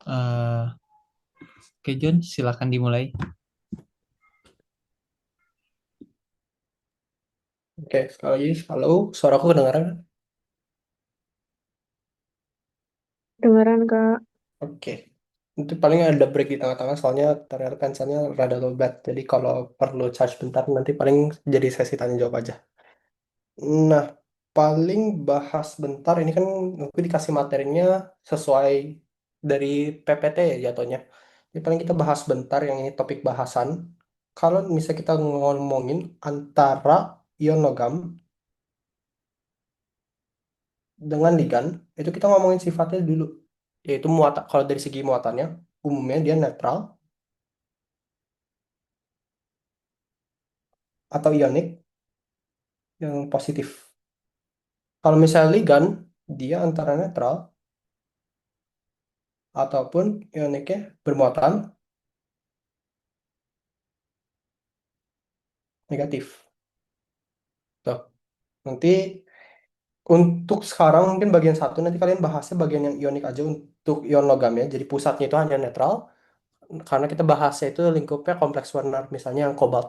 Eh, Oke, John, silakan dimulai. Oke, sekali lagi, halo, suaraku kedengaran? Dengeran Kak. Oke, itu paling ada break di tengah-tengah soalnya ternyata pensilnya rada lowbat. Jadi kalau perlu charge bentar nanti paling jadi sesi tanya jawab aja. Nah, paling bahas bentar ini kan aku dikasih materinya sesuai dari PPT ya jatuhnya. Jadi paling kita bahas bentar yang ini topik bahasan. Kalau misalnya kita ngomongin antara ion logam dengan ligan, itu kita ngomongin sifatnya dulu. Yaitu muatan, kalau dari segi muatannya, umumnya dia netral atau ionik yang positif. Kalau misalnya ligan, dia antara netral ataupun ioniknya bermuatan negatif. Tuh. Nanti untuk sekarang mungkin bagian satu, nanti kalian bahasnya bagian yang ionik aja untuk ion logam ya. Jadi pusatnya itu hanya netral, karena kita bahasnya itu lingkupnya kompleks Werner, misalnya yang kobalt,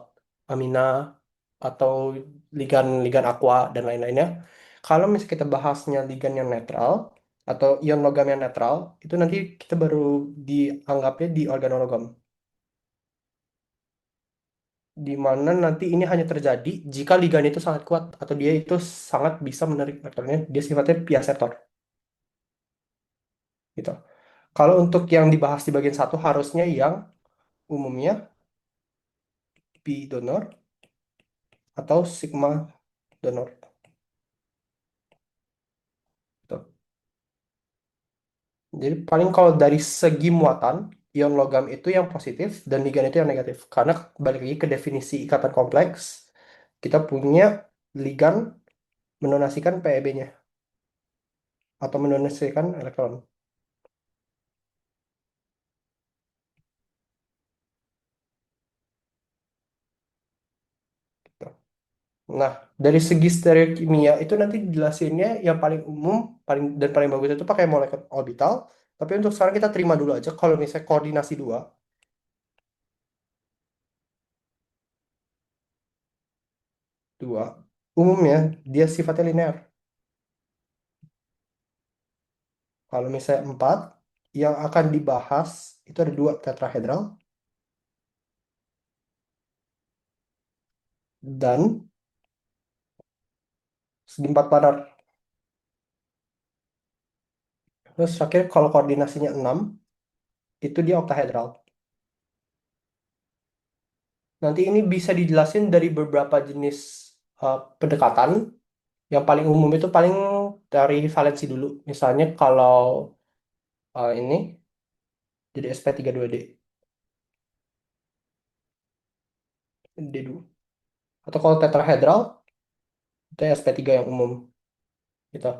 amina, atau ligan-ligan aqua dan lain-lainnya. Kalau misalnya kita bahasnya ligan yang netral atau ion logam yang netral, itu nanti kita baru dianggapnya di organologam, di mana nanti ini hanya terjadi jika ligan itu sangat kuat atau dia itu sangat bisa menarik elektronnya, dia sifatnya piasetor gitu. Kalau untuk yang dibahas di bagian satu harusnya yang umumnya pi donor atau sigma donor. Gitu. Jadi paling kalau dari segi muatan, ion logam itu yang positif dan ligan itu yang negatif. Karena balik lagi ke definisi ikatan kompleks, kita punya ligan mendonasikan PeB-nya atau mendonasikan elektron. Gitu. Nah, dari segi stereokimia itu nanti dijelasinnya yang paling umum dan paling bagus itu pakai molekul orbital. Tapi untuk sekarang kita terima dulu aja kalau misalnya koordinasi dua, dua umumnya dia sifatnya linear. Kalau misalnya empat, yang akan dibahas itu ada dua tetrahedral dan segi empat planar. Terus terakhir kalau koordinasinya 6 itu dia oktahedral. Nanti ini bisa dijelasin dari beberapa jenis pendekatan. Yang paling umum itu paling dari valensi dulu. Misalnya kalau ini jadi sp32d, D2. Atau kalau tetrahedral itu sp3 yang umum gitu.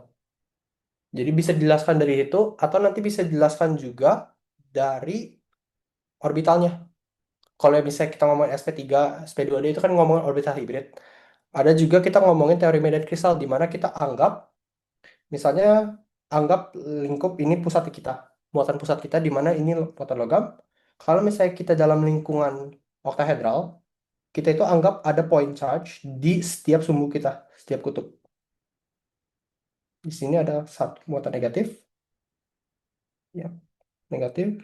Jadi bisa dijelaskan dari itu atau nanti bisa dijelaskan juga dari orbitalnya. Kalau misalnya kita ngomongin sp3, sp2d itu kan ngomongin orbital hibrid. Ada juga kita ngomongin teori medan kristal di mana kita anggap, misalnya anggap lingkup ini pusat kita, muatan pusat kita di mana ini muatan logam. Kalau misalnya kita dalam lingkungan oktahedral, kita itu anggap ada point charge di setiap sumbu kita, setiap kutub. Di sini ada satu muatan negatif, ya, negatif,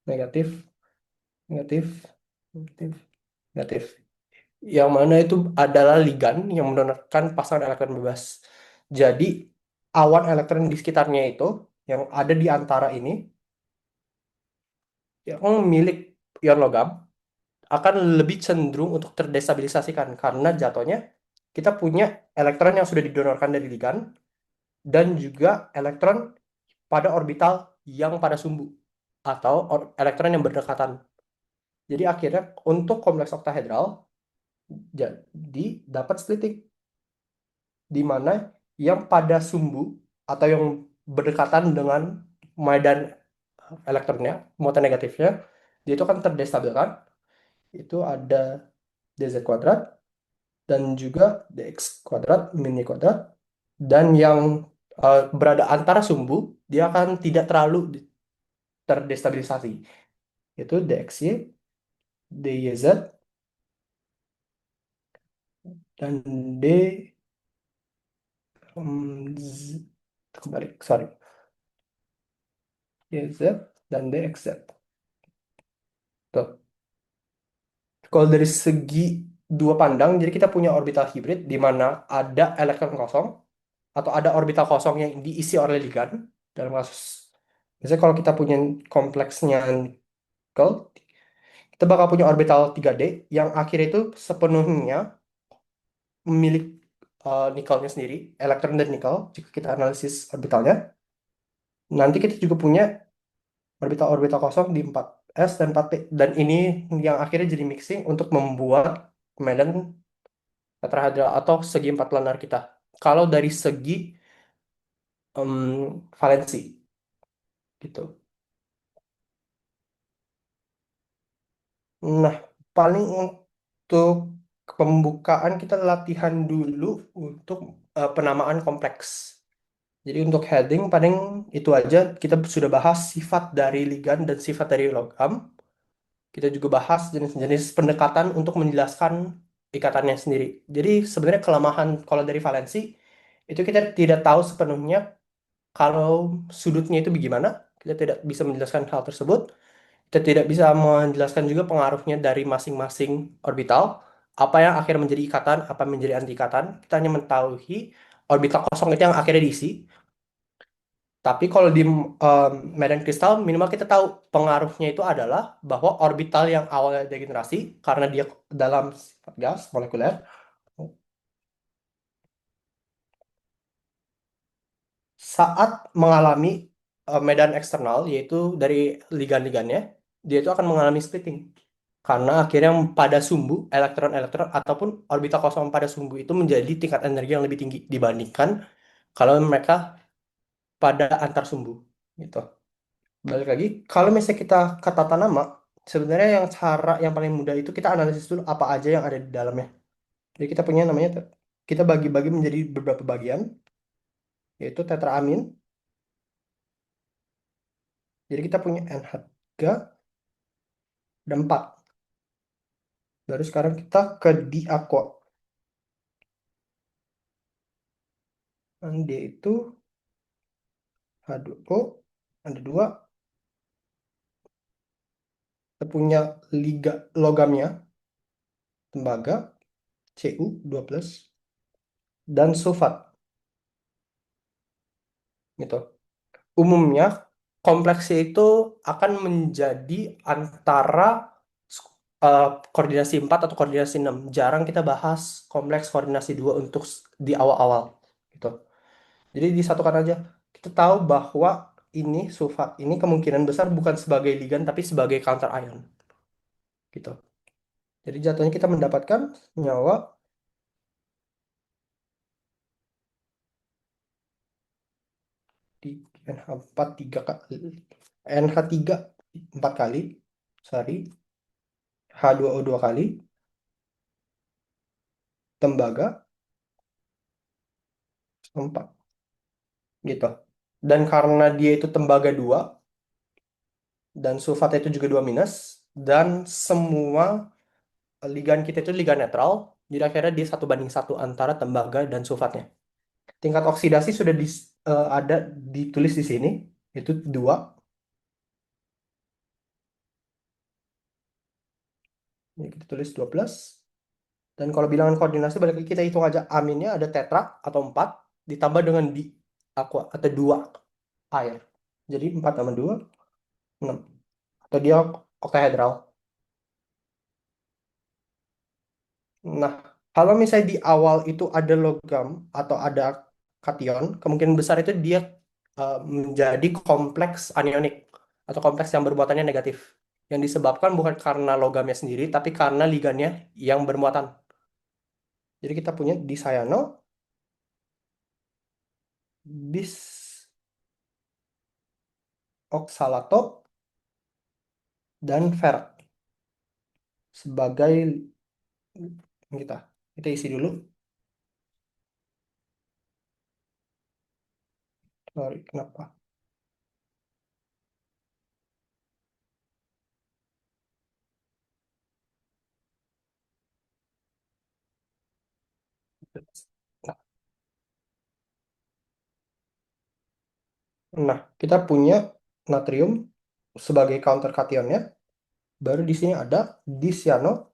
negatif, negatif, negatif, negatif. Yang mana itu adalah ligan yang mendonorkan pasangan elektron bebas. Jadi awan elektron di sekitarnya itu yang ada di antara ini yang milik ion logam akan lebih cenderung untuk terdestabilisasikan karena jatuhnya kita punya elektron yang sudah didonorkan dari ligan dan juga elektron pada orbital yang pada sumbu atau elektron yang berdekatan. Jadi akhirnya untuk kompleks oktahedral jadi dapat splitting di mana yang pada sumbu atau yang berdekatan dengan medan elektronnya, muatan negatifnya, dia itu kan terdestabilkan. Itu ada dz kuadrat dan juga dx kuadrat min y kuadrat. Dan yang berada antara sumbu, dia akan tidak terlalu terdestabilisasi, yaitu DXY, DYZ, dan D Z, kembali, sorry, YZ dan DXZ. Tuh. Kalau dari segi dua pandang, jadi kita punya orbital hibrid di mana ada elektron kosong atau ada orbital kosong yang diisi oleh ligan. Dalam kasus, misalnya kalau kita punya kompleksnya nikel, kita bakal punya orbital 3D yang akhirnya itu sepenuhnya milik nikelnya sendiri, elektron dan nikel, jika kita analisis orbitalnya. Nanti kita juga punya orbital-orbital kosong di 4s dan 4p. Dan ini yang akhirnya jadi mixing untuk membuat medan tetrahedral atau segi empat planar kita. Kalau dari segi valensi gitu. Nah, paling untuk pembukaan kita latihan dulu untuk penamaan kompleks. Jadi untuk heading paling itu aja, kita sudah bahas sifat dari ligan dan sifat dari logam. Kita juga bahas jenis-jenis pendekatan untuk menjelaskan ikatannya sendiri. Jadi sebenarnya kelemahan kalau dari valensi itu kita tidak tahu sepenuhnya kalau sudutnya itu bagaimana. Kita tidak bisa menjelaskan hal tersebut. Kita tidak bisa menjelaskan juga pengaruhnya dari masing-masing orbital. Apa yang akhirnya menjadi ikatan, apa yang menjadi anti ikatan. Kita hanya mengetahui orbital kosong itu yang akhirnya diisi. Tapi kalau di medan kristal, minimal kita tahu pengaruhnya itu adalah bahwa orbital yang awalnya degenerasi, karena dia dalam sifat gas molekuler, saat mengalami medan eksternal, yaitu dari ligan-ligannya, dia itu akan mengalami splitting. Karena akhirnya pada sumbu, elektron-elektron ataupun orbital kosong pada sumbu itu menjadi tingkat energi yang lebih tinggi dibandingkan kalau mereka pada antar sumbu. Gitu. Balik lagi, kalau misalnya kita ke tata nama, sebenarnya yang cara yang paling mudah itu kita analisis dulu apa aja yang ada di dalamnya. Jadi kita punya namanya, kita bagi-bagi menjadi beberapa bagian, yaitu tetraamin. Jadi kita punya NH3 dan 4. Baru sekarang kita ke diaqua. Dia itu H2O, ada 2. Kita punya liga logamnya, tembaga, Cu2+, dan sulfat. Gitu. Umumnya kompleksnya itu akan menjadi antara koordinasi 4 atau koordinasi 6. Jarang kita bahas kompleks koordinasi 2 untuk di awal-awal gitu. Jadi disatukan aja. Kita tahu bahwa ini sulfat ini kemungkinan besar bukan sebagai ligan tapi sebagai counter ion gitu. Jadi jatuhnya kita mendapatkan nyawa di NH4 3 kali, NH3 4 kali, sorry, H2O 2 kali, tembaga 4 gitu. Dan karena dia itu tembaga 2 dan sulfat itu juga 2 minus, dan semua ligan kita itu ligan netral, jadi akhirnya dia 1:1 antara tembaga dan sulfatnya. Tingkat oksidasi sudah ada ditulis di sini, itu 2. Ini kita tulis 12. Dan kalau bilangan koordinasi balik lagi kita hitung aja, aminnya ada tetra atau 4 ditambah dengan di aqua atau 2 air. Jadi 4 tambah 2 6. Atau dia oktahedral. Nah, kalau misalnya di awal itu ada logam atau ada kation, kemungkinan besar itu dia menjadi kompleks anionik atau kompleks yang bermuatannya negatif. Yang disebabkan bukan karena logamnya sendiri, tapi karena ligannya yang bermuatan. Jadi kita punya dicyano, bisoksalato, dan ferat sebagai kita. Kita isi dulu. Sorry, kenapa? Nah, kita punya natrium sebagai counter kationnya. Baru di sini ada dicyano,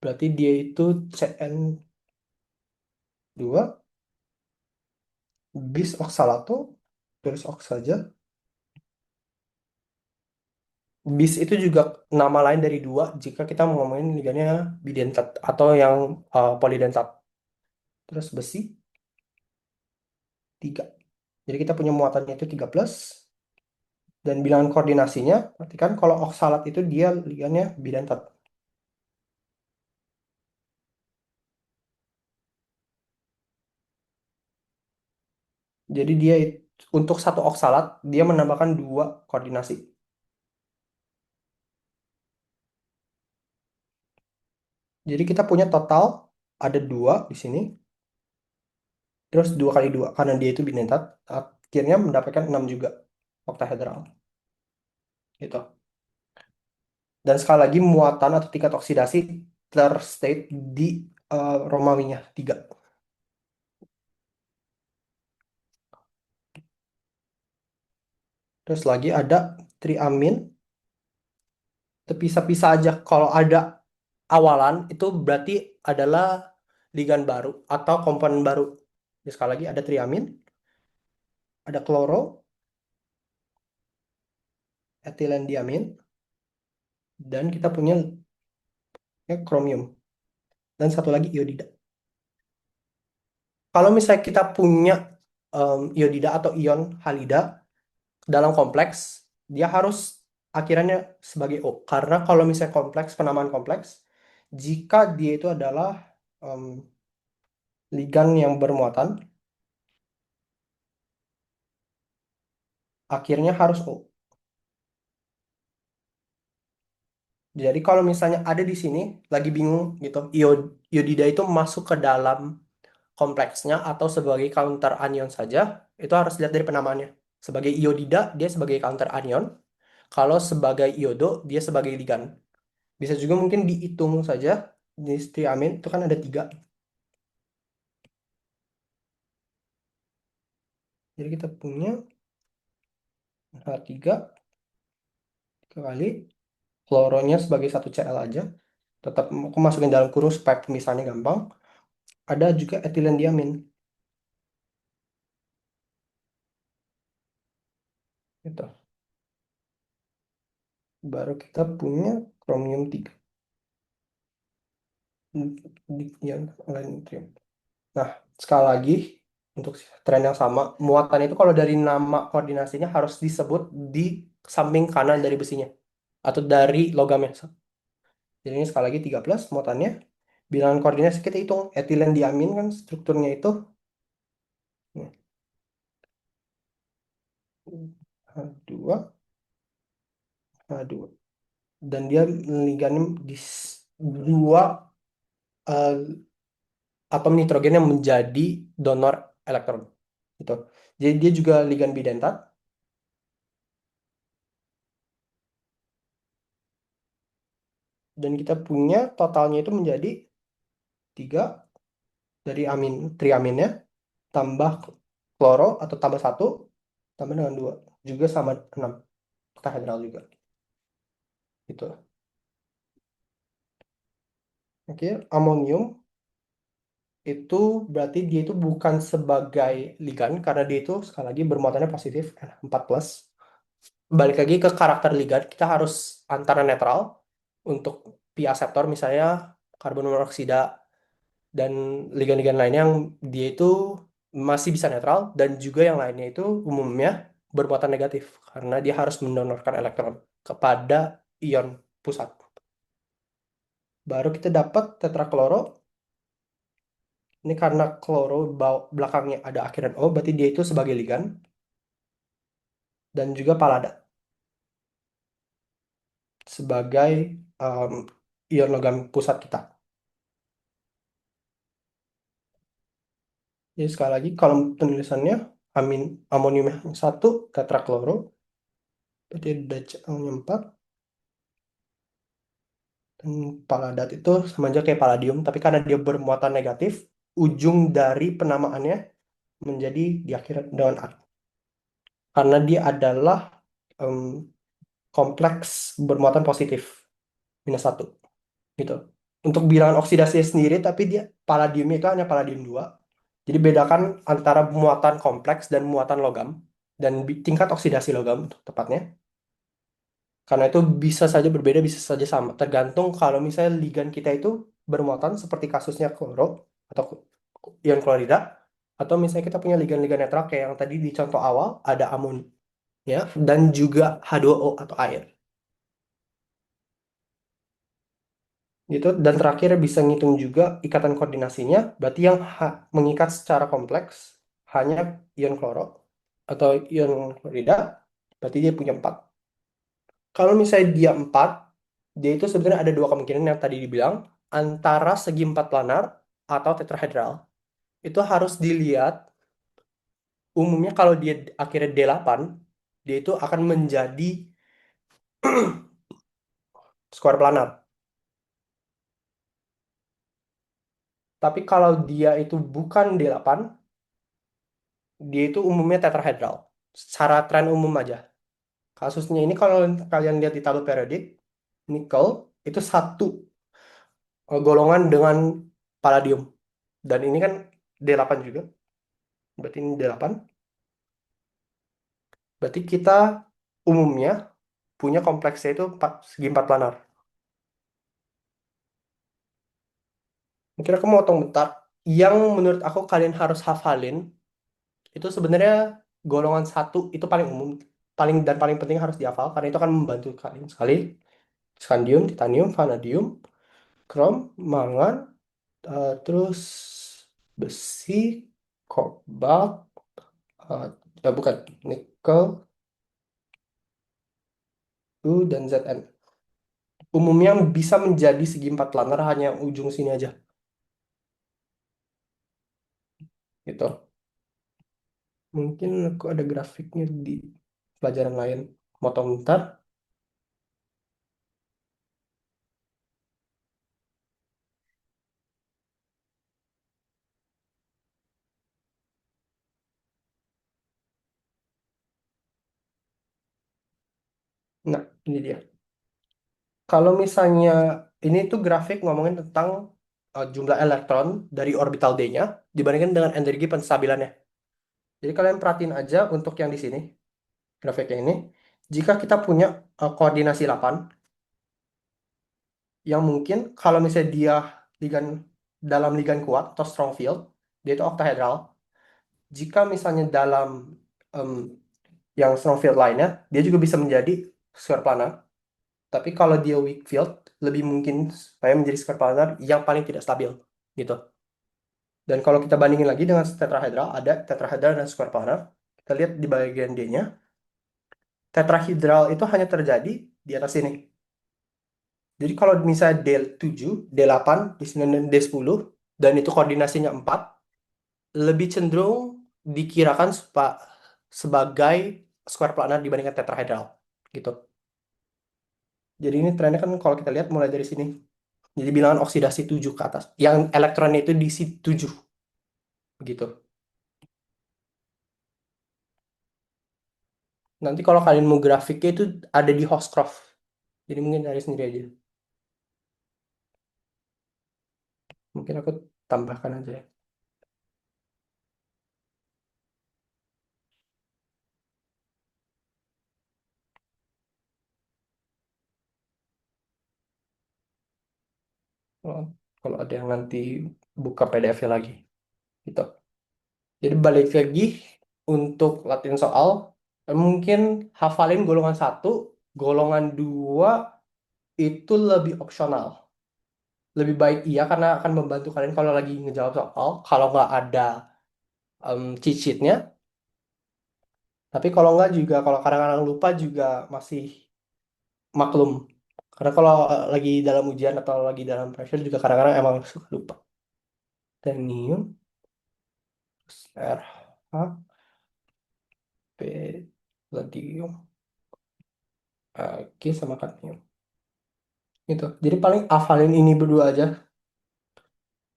berarti dia itu Cn2 bis oksalato, tulis oks saja. Bis itu juga nama lain dari dua jika kita mau ngomongin ligannya bidentat atau yang polidentat. Terus besi 3. Jadi kita punya muatannya itu 13. Dan bilangan koordinasinya, perhatikan kalau oksalat itu dia ligannya bidentat. Jadi dia untuk satu oksalat, dia menambahkan 2 koordinasi. Jadi kita punya total ada 2 di sini. Terus 2 kali 2 karena dia itu bidentat, akhirnya mendapatkan 6 juga oktahedral. Gitu. Dan sekali lagi muatan atau tingkat oksidasi terstate di Romawinya 3. Terus lagi ada triamin. Terpisah-pisah aja. Kalau ada awalan itu berarti adalah ligan baru atau komponen baru. Jadi sekali lagi ada triamin, ada kloro, etilen diamin, dan kita punya kromium. Dan satu lagi iodida. Kalau misalnya kita punya iodida atau ion halida dalam kompleks, dia harus akhirannya sebagai O. Karena kalau misalnya kompleks, penamaan kompleks, jika dia itu adalah em, ligan yang bermuatan, akhirnya harus O. Jadi kalau misalnya ada di sini lagi bingung gitu, iodida itu masuk ke dalam kompleksnya atau sebagai counter anion saja, itu harus lihat dari penamaannya. Sebagai iodida dia sebagai counter anion, kalau sebagai iodo dia sebagai ligan. Bisa juga mungkin dihitung saja di triamin itu kan ada 3. Jadi kita punya H3 kali kloronya sebagai satu Cl aja. Tetap aku masukin dalam kurung supaya pemisahannya gampang. Ada juga etilen diamin. Gitu. Baru kita punya kromium 3. Yang lain nutrien. Nah, sekali lagi untuk tren yang sama, muatan itu kalau dari nama koordinasinya harus disebut di samping kanan dari besinya atau dari logamnya. Jadi ini sekali lagi 13 muatannya. Bilangan koordinasi kita hitung etilen diamin kan strukturnya itu H2 H2 dan dia ligannya di 2 eh, atom nitrogen yang menjadi donor elektron gitu. Jadi dia juga ligan bidentat dan kita punya totalnya itu menjadi 3 dari triaminnya tambah kloro atau tambah 1 tambah dengan 2 juga sama 6 oktahedral juga gitu. Oke, amonium itu berarti dia itu bukan sebagai ligan karena dia itu sekali lagi bermuatannya positif 4 plus. Balik lagi ke karakter ligan, kita harus antara netral untuk pi aseptor misalnya karbon monoksida dan ligan-ligan lainnya yang dia itu masih bisa netral dan juga yang lainnya itu umumnya bermuatan negatif karena dia harus mendonorkan elektron kepada ion pusat. Baru kita dapat tetrakloro. Ini karena kloro belakangnya ada akhiran O, berarti dia itu sebagai ligan dan juga palada sebagai um, ion logam pusat kita. Jadi sekali lagi kalau penulisannya amonium yang 1 tetrakloro, berarti ada Cl-nya 4 dan paladat itu sama aja kayak palladium, tapi karena dia bermuatan negatif, ujung dari penamaannya menjadi diakhiri dengan A. Karena dia adalah em, kompleks bermuatan positif, -1. Gitu. Untuk bilangan oksidasi sendiri, tapi dia paladiumnya itu hanya palladium 2. Jadi bedakan antara muatan kompleks dan muatan logam, dan tingkat oksidasi logam tepatnya. Karena itu bisa saja berbeda, bisa saja sama. Tergantung kalau misalnya ligan kita itu bermuatan seperti kasusnya kloro atau ion klorida, atau misalnya kita punya ligan-ligan netral kayak yang tadi di contoh awal ada amonia dan juga H2O atau air. Gitu. Dan terakhir bisa ngitung juga ikatan koordinasinya, berarti yang mengikat secara kompleks hanya ion kloro atau ion klorida, berarti dia punya 4. Kalau misalnya dia 4, dia itu sebenarnya ada dua kemungkinan yang tadi dibilang, antara segi 4 planar atau tetrahedral. Itu harus dilihat, umumnya kalau dia akhirnya D8, dia itu akan menjadi square planar. Tapi kalau dia itu bukan D8, dia itu umumnya tetrahedral. Secara tren umum aja. Kasusnya ini kalau kalian lihat di tabel periodik, nikel itu satu golongan dengan palladium. Dan ini kan D8 juga. Berarti ini D8. Berarti kita umumnya punya kompleksnya itu segi 4 planar. Mungkin aku mau potong bentar. Yang menurut aku kalian harus hafalin itu sebenarnya golongan satu itu paling umum, paling penting harus dihafal karena itu akan membantu kalian sekali. Scandium, titanium, vanadium, krom, mangan, terus besi, kobalt, bukan, nikel, U, dan Zn. Umumnya bisa menjadi segi 4 planar hanya ujung sini aja. Gitu. Mungkin aku ada grafiknya di pelajaran lain. Motong bentar. Nah, ini dia. Kalau misalnya ini tuh grafik ngomongin tentang jumlah elektron dari orbital D-nya dibandingkan dengan energi penstabilannya. Jadi kalian perhatiin aja untuk yang di sini, grafiknya ini. Jika kita punya koordinasi 8, yang mungkin kalau misalnya dia ligan dalam ligan kuat atau strong field, dia itu octahedral. Jika misalnya dalam em, yang strong field lainnya, dia juga bisa menjadi square planar. Tapi kalau dia weak field, lebih mungkin supaya menjadi square planar yang paling tidak stabil, gitu. Dan kalau kita bandingin lagi dengan tetrahedral, ada tetrahedral dan square planar. Kita lihat di bagian D-nya, tetrahedral itu hanya terjadi di atas sini. Jadi kalau misalnya D7, D8, di sini D10, dan itu koordinasinya 4, lebih cenderung dikirakan sebagai square planar dibandingkan tetrahedral, gitu. Jadi ini trennya kan kalau kita lihat mulai dari sini. Jadi bilangan oksidasi 7 ke atas. Yang elektronnya itu diisi 7. Begitu. Nanti kalau kalian mau grafiknya itu ada di Hostcroft. Jadi mungkin dari sendiri aja. Mungkin aku tambahkan aja ya. Oh, kalau ada yang nanti buka PDF-nya lagi. Gitu. Jadi balik lagi untuk latihan soal. Mungkin hafalin golongan satu, golongan 2 itu lebih opsional. Lebih baik iya karena akan membantu kalian kalau lagi ngejawab soal. Kalau nggak ada cheat sheet-nya. Tapi kalau nggak juga, kalau kadang-kadang lupa juga masih maklum. Karena kalau lagi dalam ujian atau lagi dalam pressure juga kadang-kadang emang suka lupa. Titanium, RH, P, palladium, Ag sama kadmium. Gitu. Jadi paling hafalin ini berdua aja.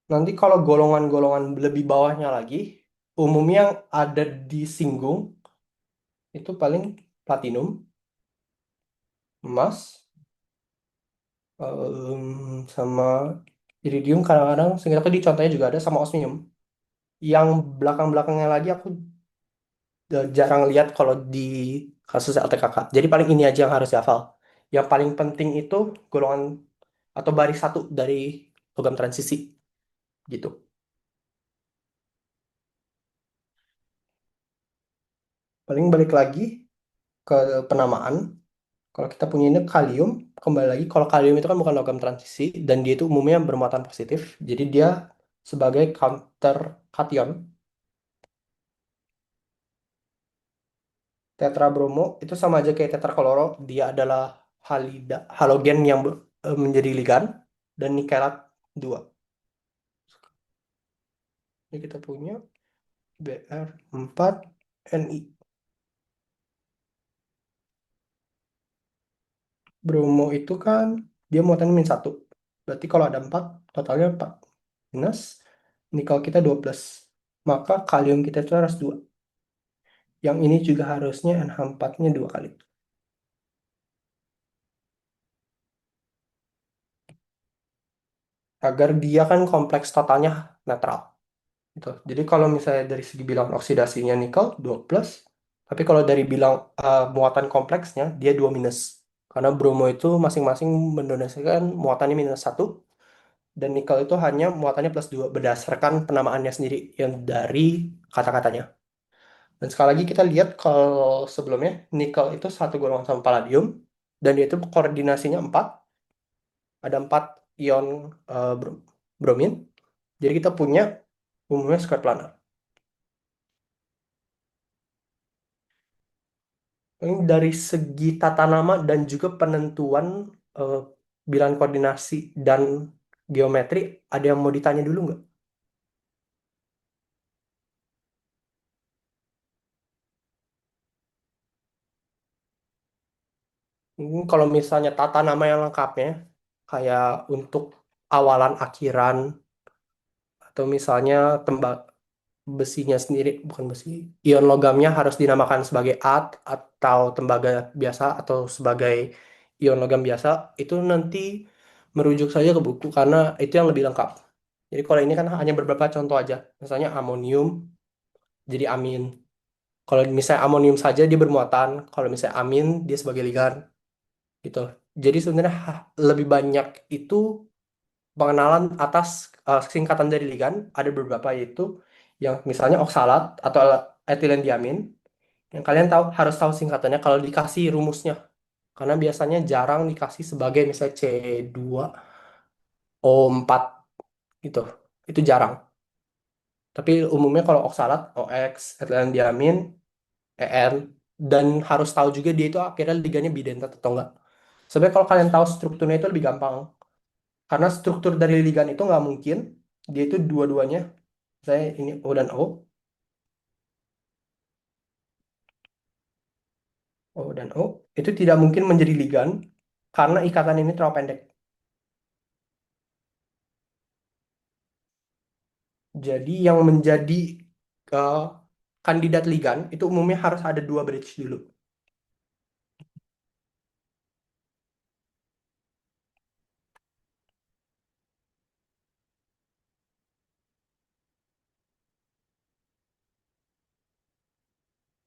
Nanti kalau golongan-golongan lebih bawahnya lagi, umumnya yang ada di singgung itu paling platinum, emas, sama iridium kadang-kadang. Sehingga aku di contohnya juga ada sama osmium. Yang belakang-belakangnya lagi aku jarang lihat kalau di kasus LTKK. Jadi paling ini aja yang harus dihafal. Yang paling penting itu golongan atau baris satu dari logam transisi gitu. Paling balik lagi ke penamaan. Kalau kita punya ini kalium, kembali lagi kalau kalium itu kan bukan logam transisi dan dia itu umumnya bermuatan positif. Jadi dia sebagai counter kation. Tetrabromo itu sama aja kayak tetrakloro, dia adalah halogen yang menjadi ligan dan nikelat 2. Ini kita punya Br4Ni. Bromo itu kan dia muatannya -1. Berarti kalau ada 4, totalnya 4 minus. Nikel kita 2 plus. Maka kalium kita itu harus 2. Yang ini juga harusnya NH4-nya 2 kali. Agar dia kan kompleks totalnya netral. Gitu. Jadi kalau misalnya dari segi bilangan oksidasinya nikel 2 plus, tapi kalau dari bilang muatan kompleksnya dia 2 minus. Karena bromo itu masing-masing mendonasikan muatannya -1 dan nikel itu hanya muatannya +2 berdasarkan penamaannya sendiri yang dari kata-katanya. Dan sekali lagi kita lihat kalau sebelumnya nikel itu satu golongan sama palladium dan dia itu koordinasinya 4, ada 4 ion bromin. Jadi kita punya umumnya square planar. Ini dari segi tata nama dan juga penentuan eh, bilangan koordinasi dan geometri, ada yang mau ditanya dulu nggak? Kalau misalnya tata nama yang lengkapnya, kayak untuk awalan akhiran, atau misalnya tembak besinya sendiri, bukan besi, ion logamnya harus dinamakan sebagai atau tembaga biasa atau sebagai ion logam biasa, itu nanti merujuk saja ke buku karena itu yang lebih lengkap. Jadi kalau ini kan hanya beberapa contoh aja. Misalnya amonium jadi amin. Kalau misalnya amonium saja dia bermuatan, kalau misalnya amin dia sebagai ligan gitu. Jadi sebenarnya lebih banyak itu pengenalan atas singkatan dari ligan ada beberapa yaitu yang misalnya oksalat atau etilen diamin yang kalian tahu harus tahu singkatannya kalau dikasih rumusnya karena biasanya jarang dikasih sebagai misalnya C2O4 gitu. Itu jarang. Tapi umumnya kalau oksalat OX, etilen diamin EN, dan harus tahu juga dia itu akhirnya liganya bidentat atau enggak. Sebenarnya kalau kalian tahu strukturnya itu lebih gampang. Karena struktur dari ligan itu nggak mungkin dia itu dua-duanya. Saya ini O dan O, O dan O itu tidak mungkin menjadi ligan karena ikatan ini terlalu pendek. Jadi yang menjadi eh, kandidat ligan itu umumnya harus ada 2 bridge dulu.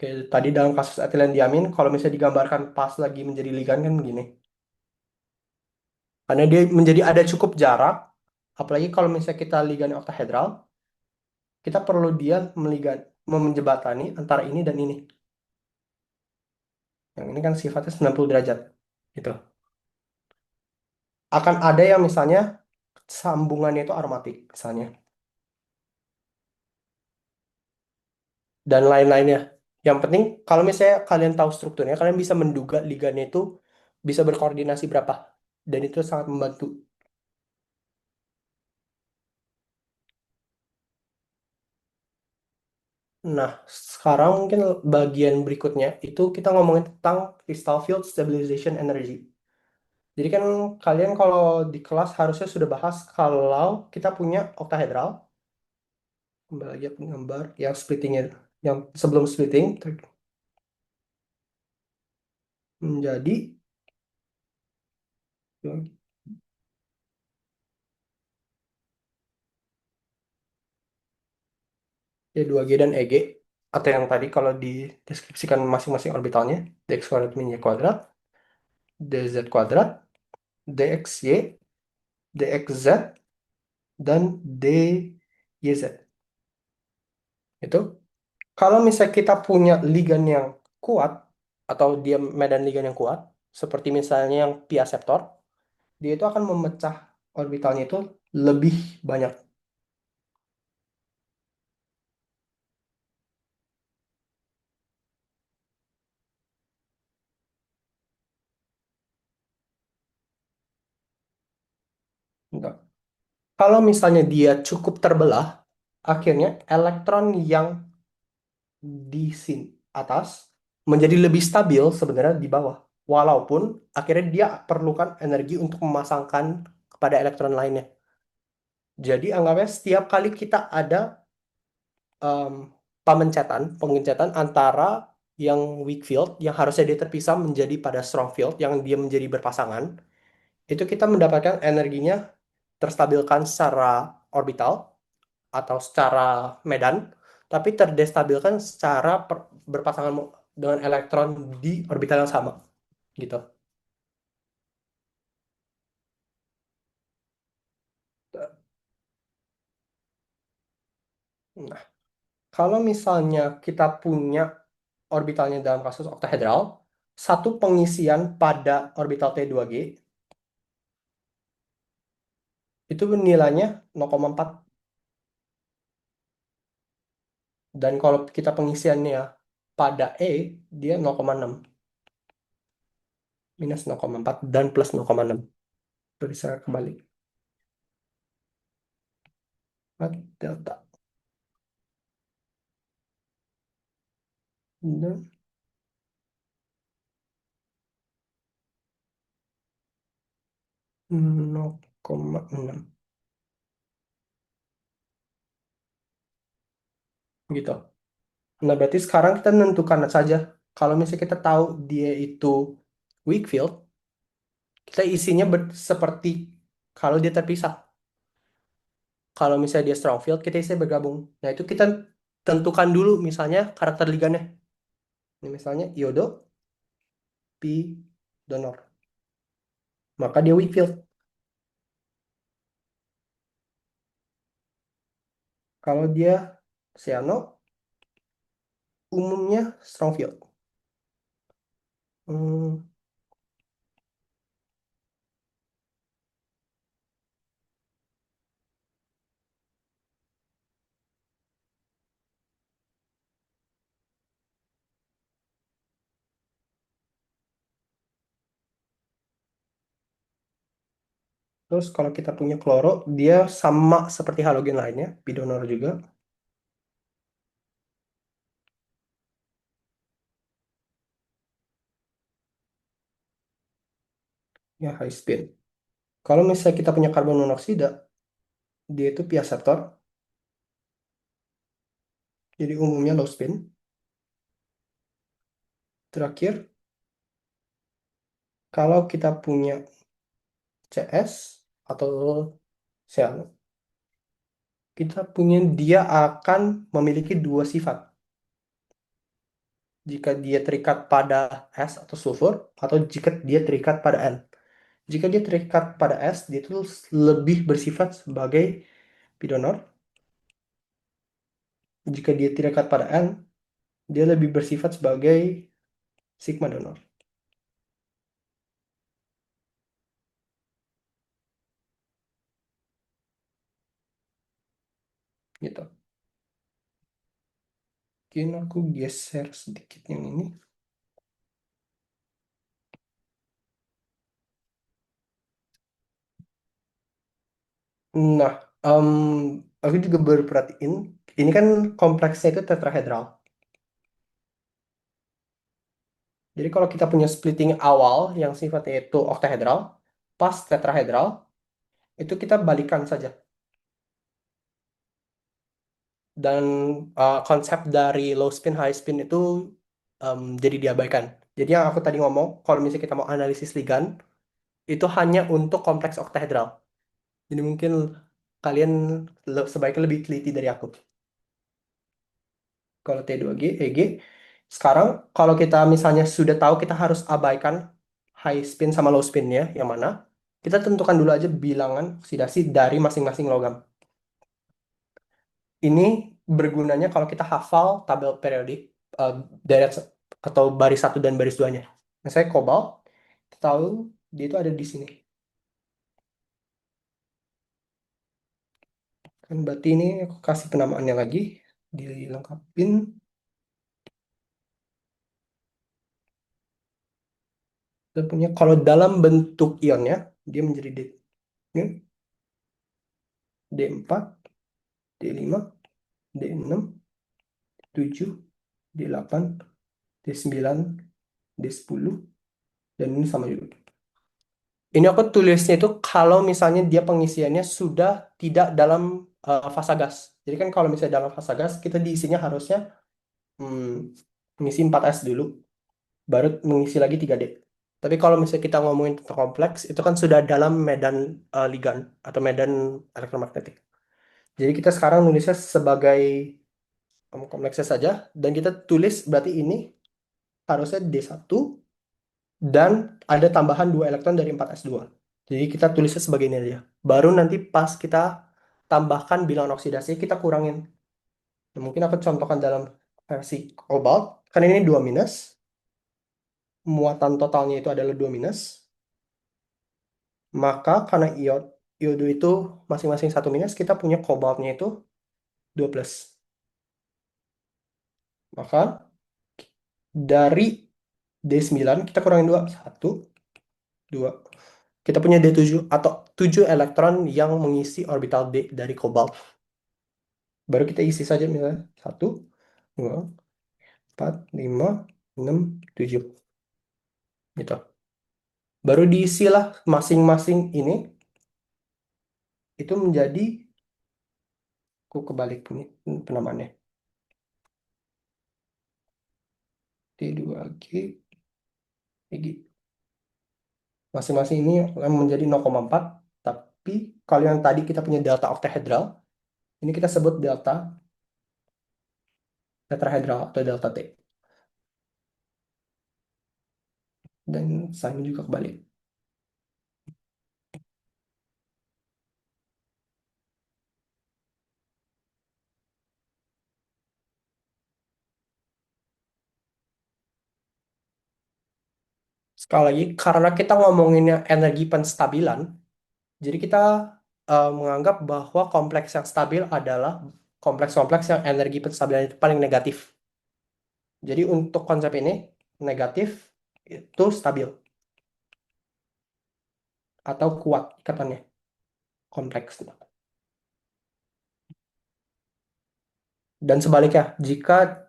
Oke, tadi dalam kasus etilen diamin, kalau misalnya digambarkan pas lagi menjadi ligan kan begini. Karena dia menjadi ada cukup jarak, apalagi kalau misalnya kita ligan oktahedral, kita perlu dia menjembatani antara ini dan ini. Yang ini kan sifatnya 90 derajat. Gitu. Akan ada yang misalnya sambungannya itu aromatik misalnya. Dan lain-lainnya. Yang penting kalau misalnya kalian tahu strukturnya, kalian bisa menduga ligannya itu bisa berkoordinasi berapa. Dan itu sangat membantu. Nah, sekarang mungkin bagian berikutnya itu kita ngomongin tentang crystal field stabilization energy. Jadi kan kalian kalau di kelas harusnya sudah bahas kalau kita punya oktahedral. Kembali lagi aku gambar yang splittingnya, yang sebelum splitting menjadi ya 2G dan EG, atau yang tadi kalau dideskripsikan masing-masing orbitalnya, dx kuadrat min y kuadrat, dz kuadrat, dxy, dxz, dan dyz. Itu kalau misalnya kita punya ligan yang kuat atau dia medan ligan yang kuat, seperti misalnya yang pi akseptor, dia itu akan memecah orbitalnya itu lebih banyak. Enggak. Kalau misalnya dia cukup terbelah, akhirnya elektron yang di sini atas menjadi lebih stabil sebenarnya di bawah. Walaupun akhirnya dia perlukan energi untuk memasangkan kepada elektron lainnya. Jadi anggapnya setiap kali kita ada em, pengecetan antara yang weak field yang harusnya dia terpisah menjadi pada strong field yang dia menjadi berpasangan, itu kita mendapatkan energinya terstabilkan secara orbital atau secara medan, tapi terdestabilkan secara berpasangan dengan elektron di orbital yang sama, gitu. Nah, kalau misalnya kita punya orbitalnya dalam kasus oktahedral, satu pengisian pada orbital T2G itu nilainya 0,4, dan kalau kita pengisiannya pada E dia 0,6, minus 0,4 dan plus 0,6. Itu bisa kembali. Delta. Dan 0,6 gitu. Nah, berarti sekarang kita menentukan saja. Kalau misalnya kita tahu dia itu weak field, kita isinya seperti kalau dia terpisah. Kalau misalnya dia strong field, kita isi bergabung. Nah, itu kita tentukan dulu misalnya karakter ligannya. Ini misalnya iodo, pi, donor. Maka dia weak field. Kalau dia cyano, umumnya strong field. Hmm, Terus kalau kita punya kloro, dia sama seperti halogen lainnya, pi donor juga. Ya, high spin. Kalau misalnya kita punya karbon monoksida, dia itu pi akseptor, jadi umumnya low spin. Terakhir, kalau kita punya CS atau cyano, kita punya dia akan memiliki dua sifat. Jika dia terikat pada S atau sulfur, atau jika dia terikat pada N. Jika dia terikat pada S, dia itu lebih bersifat sebagai pi donor. Jika dia terikat pada N, dia lebih bersifat sebagai sigma donor. Gitu. Mungkin aku geser sedikit yang ini. Nah, em, aku juga baru perhatiin, ini kan kompleksnya itu tetrahedral. Jadi kalau kita punya splitting awal yang sifatnya itu oktahedral, pas tetrahedral, itu kita balikan saja. Dan konsep dari low spin, high spin itu jadi diabaikan. Jadi yang aku tadi ngomong, kalau misalnya kita mau analisis ligan, itu hanya untuk kompleks oktahedral. Jadi mungkin kalian sebaiknya lebih teliti dari aku. Kalau T2G, EG, sekarang kalau kita misalnya sudah tahu kita harus abaikan high spin sama low spinnya, yang mana? Kita tentukan dulu aja bilangan oksidasi dari masing-masing logam. Ini bergunanya kalau kita hafal tabel periodik eh, deret atau baris satu dan baris duanya. Misalnya kobalt, kita tahu dia itu ada di sini. Kan berarti ini aku kasih penamaannya lagi, dilengkapin. Kita punya kalau dalam bentuk ionnya dia menjadi ini, D4, D5, D6, D7, D8, D9, D10, dan ini sama juga. Ini aku tulisnya itu kalau misalnya dia pengisiannya sudah tidak dalam fasa gas. Jadi kan kalau misalnya dalam fasa gas, kita diisinya harusnya mengisi 4S dulu, baru mengisi lagi 3D. Tapi kalau misalnya kita ngomongin tentang kompleks, itu kan sudah dalam medan ligan atau medan elektromagnetik. Jadi kita sekarang nulisnya sebagai kompleksnya saja, dan kita tulis berarti ini harusnya D1 dan ada tambahan 2 elektron dari 4s2. Jadi kita tulisnya sebagai ini aja. Baru nanti pas kita tambahkan bilangan oksidasi, kita kurangin. Nah, mungkin aku contohkan dalam versi kobalt, kan ini 2 minus, muatan totalnya itu adalah 2 minus, maka karena iodo itu masing-masing 1 minus, kita punya kobaltnya itu 2 plus. Maka dari D9 kita kurangin 2, 1, 2. Kita punya D7 atau 7 elektron yang mengisi orbital D dari kobalt. Baru kita isi saja misalnya 1, 2, 4, 5, 6, 7. Gitu. Baru diisilah masing-masing ini. Itu menjadi, aku kebalik nih penamaannya. T2G, EG. Masing-masing ini menjadi 0,4. Tapi kalau yang tadi kita punya delta oktahedral, ini kita sebut delta tetrahedral atau delta T. Dan sign juga kebalik. Sekali lagi, karena kita ngomonginnya energi penstabilan, jadi kita menganggap bahwa kompleks yang stabil adalah kompleks-kompleks yang energi penstabilan itu paling negatif. Jadi untuk konsep ini, negatif itu stabil atau kuat ikatannya, kompleks. Dan sebaliknya, jika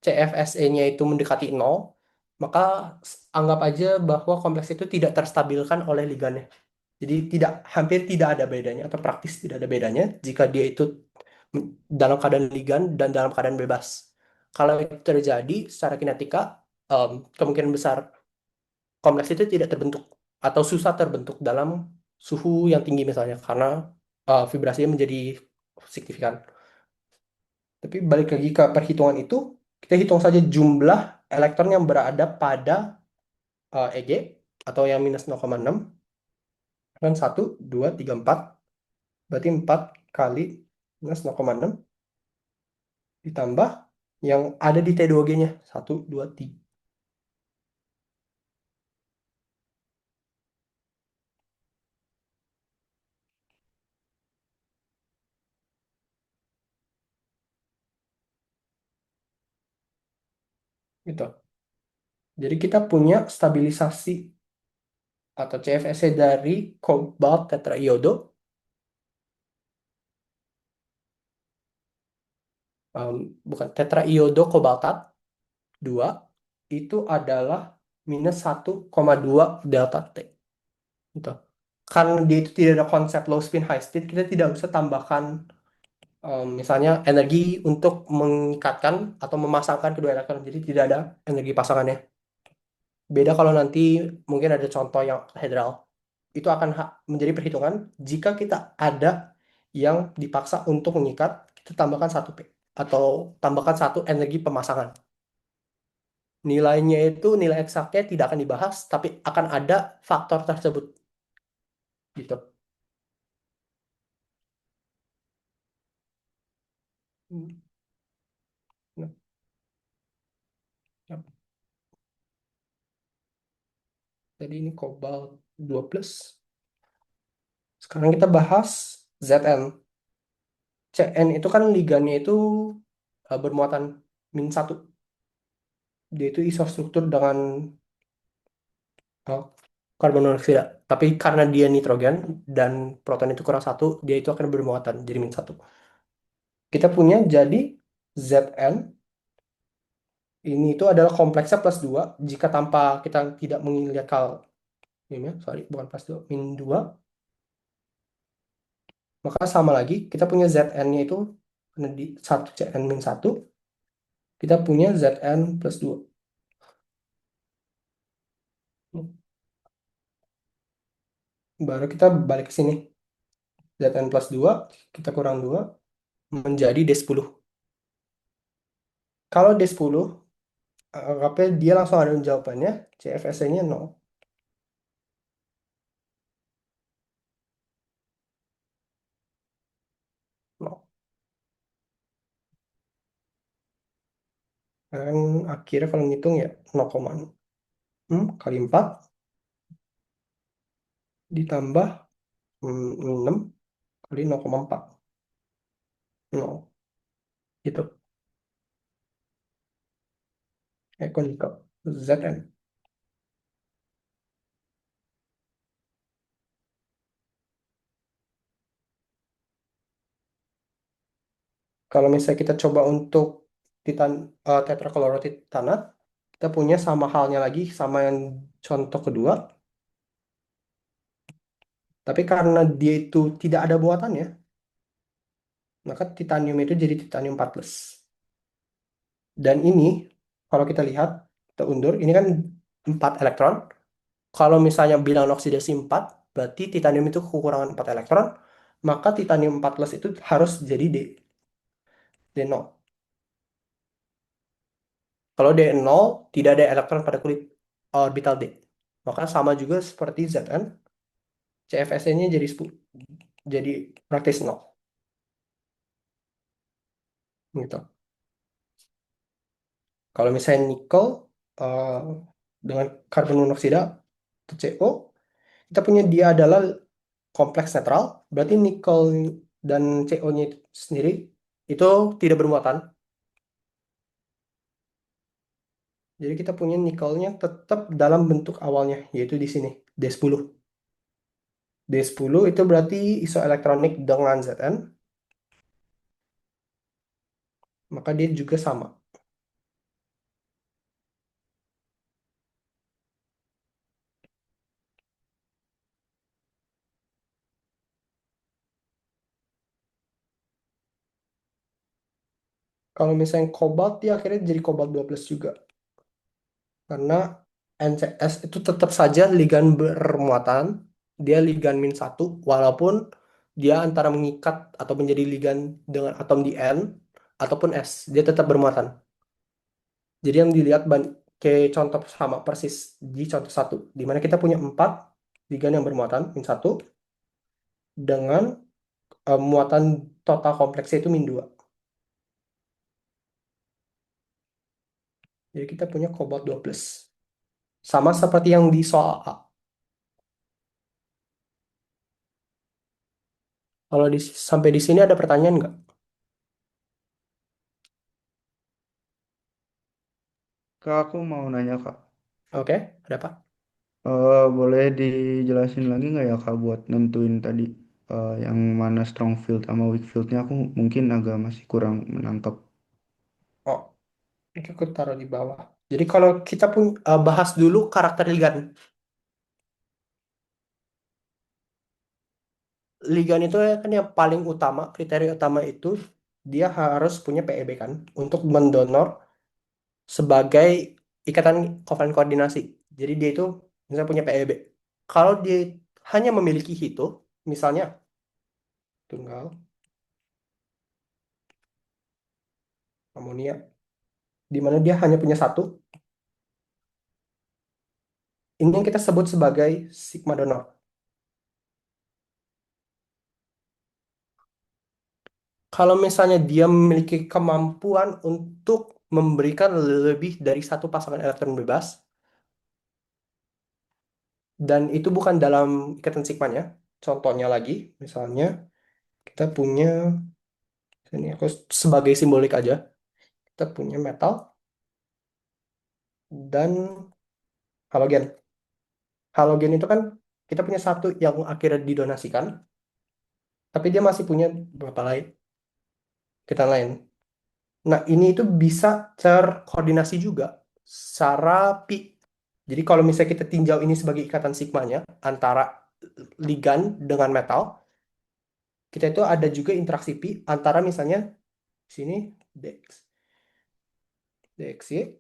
CFSE-nya itu mendekati 0, maka anggap aja bahwa kompleks itu tidak terstabilkan oleh ligannya. Jadi hampir tidak ada bedanya atau praktis tidak ada bedanya jika dia itu dalam keadaan ligan dan dalam keadaan bebas. Kalau itu terjadi secara kinetika, kemungkinan besar kompleks itu tidak terbentuk atau susah terbentuk dalam suhu yang tinggi misalnya karena vibrasinya menjadi signifikan. Tapi balik lagi ke perhitungan itu, kita hitung saja jumlah elektron yang berada pada EG atau yang minus 0,6 kan 1, 2, 3, 4. Berarti 4 kali minus 0,6 ditambah yang ada di T2G-nya. 1, 2, 3. Gitu. Jadi kita punya stabilisasi atau CFSE dari kobalt tetraiodo. Bukan tetraiodo kobaltat 2 itu adalah minus 1,2 delta T. gitu. Karena dia itu tidak ada konsep low spin high speed, kita tidak usah tambahkan misalnya energi untuk mengikatkan atau memasangkan kedua elektron. Jadi tidak ada energi pasangannya. Beda kalau nanti mungkin ada contoh yang hedral. Itu akan menjadi perhitungan jika kita ada yang dipaksa untuk mengikat, kita tambahkan satu P atau tambahkan satu energi pemasangan. Nilainya itu nilai eksaknya tidak akan dibahas, tapi akan ada faktor tersebut gitu. Hmm. Nah, ya. Jadi ini kobalt 2 plus. Sekarang kita bahas Zn. Cn itu kan ligannya itu bermuatan -1. Dia itu isostruktur dengan uh, karbon monoksida. Tapi karena dia nitrogen dan proton itu kurang satu, dia itu akan bermuatan jadi -1. Kita punya jadi Zn ini itu adalah kompleksnya +2. Jika tanpa kita tidak melihat ini ya, sorry, bukan +2, -2. Maka sama lagi, kita punya Zn-nya itu karena di 1 Cn-1, kita punya Zn+2. Baru kita balik ke sini. Zn+2, kita kurang 2, menjadi D10. Kalau D10, anggapnya dia langsung ada jawabannya, CFSE-nya 0. 0. Dan akhirnya kalau ngitung ya 0,6 kali 4 ditambah 6 kali 0,4. 0. Itu ekonikal Zn. Kalau misalnya kita coba untuk tetraklorotitanat, kita punya sama halnya lagi sama yang contoh kedua, tapi karena dia itu tidak ada muatannya, maka titanium itu jadi titanium 4 plus. Dan ini, kalau kita lihat, kita undur, ini kan 4 elektron. Kalau misalnya bilangan oksidasi 4, berarti titanium itu kekurangan 4 elektron, maka titanium 4 plus itu harus jadi D0. Kalau D0, tidak ada elektron pada kulit orbital D. Maka sama juga seperti Zn, CFSE-nya jadi 10, jadi praktis 0 gitu. Kalau misalnya nikel eh, dengan karbon monoksida atau CO, kita punya dia adalah kompleks netral, berarti nikel dan CO-nya itu sendiri itu tidak bermuatan. Jadi kita punya nikelnya tetap dalam bentuk awalnya, yaitu di sini, D10. D10 itu berarti isoelektronik dengan Zn, maka dia juga sama. Kalau misalnya kobalt, dia akhirnya jadi kobalt 2 plus juga. Karena NCS itu tetap saja ligan bermuatan, dia ligan -1, walaupun dia antara mengikat atau menjadi ligan dengan atom di N, ataupun S, dia tetap bermuatan. Jadi yang dilihat kayak contoh sama persis di contoh satu, di mana kita punya 4 ligan yang bermuatan, -1, dengan muatan total kompleksnya itu -2. Jadi kita punya kobalt 2 plus. Sama seperti yang di soal A. Kalau sampai di sini ada pertanyaan nggak? Kak, aku mau nanya Kak. Oke, ada apa? Boleh dijelasin lagi nggak ya Kak buat nentuin tadi yang mana strong field sama weak fieldnya aku mungkin agak masih kurang menangkap. Oh, ini aku taruh di bawah. Jadi kalau kita pun bahas dulu karakter ligan. ligan itu kan yang paling utama, kriteria utama itu dia harus punya PEB kan untuk mendonor sebagai ikatan kovalen koordinasi. Jadi dia itu misalnya punya PEB. Kalau dia hanya memiliki HITO, misalnya tunggal amonia, di mana dia hanya punya satu, ini yang kita sebut sebagai sigma donor. Kalau misalnya dia memiliki kemampuan untuk memberikan lebih dari satu pasangan elektron bebas, dan itu bukan dalam ikatan sigmanya. Contohnya lagi, misalnya kita punya, ini aku sebagai simbolik aja, kita punya metal dan halogen. Halogen itu kan kita punya satu yang akhirnya didonasikan, tapi dia masih punya beberapa lain, ikatan lain. Nah, ini itu bisa terkoordinasi juga secara pi. Jadi kalau misalnya kita tinjau ini sebagai ikatan sigmanya antara ligan dengan metal, kita itu ada juga interaksi pi antara misalnya sini DX, DXY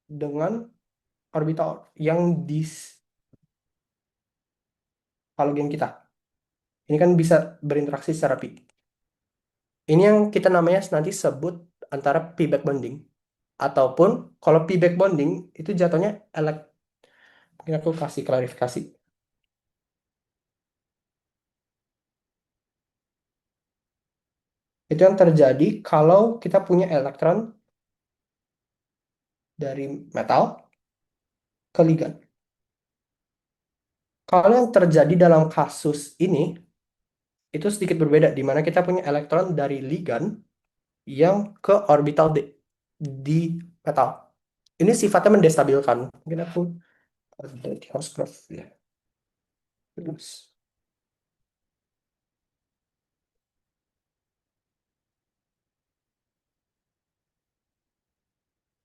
dengan orbital yang di halogen kita. Ini kan bisa berinteraksi secara pi. Ini yang kita namanya nanti sebut antara pi back bonding. Ataupun kalau pi back bonding itu jatuhnya mungkin aku kasih klarifikasi. Itu yang terjadi kalau kita punya elektron dari metal ke ligan. Kalau yang terjadi dalam kasus ini itu sedikit berbeda, di mana kita punya elektron dari ligan yang ke orbital D di metal. Ini sifatnya mendestabilkan. Mungkin aku ada di house graph ya. Terus,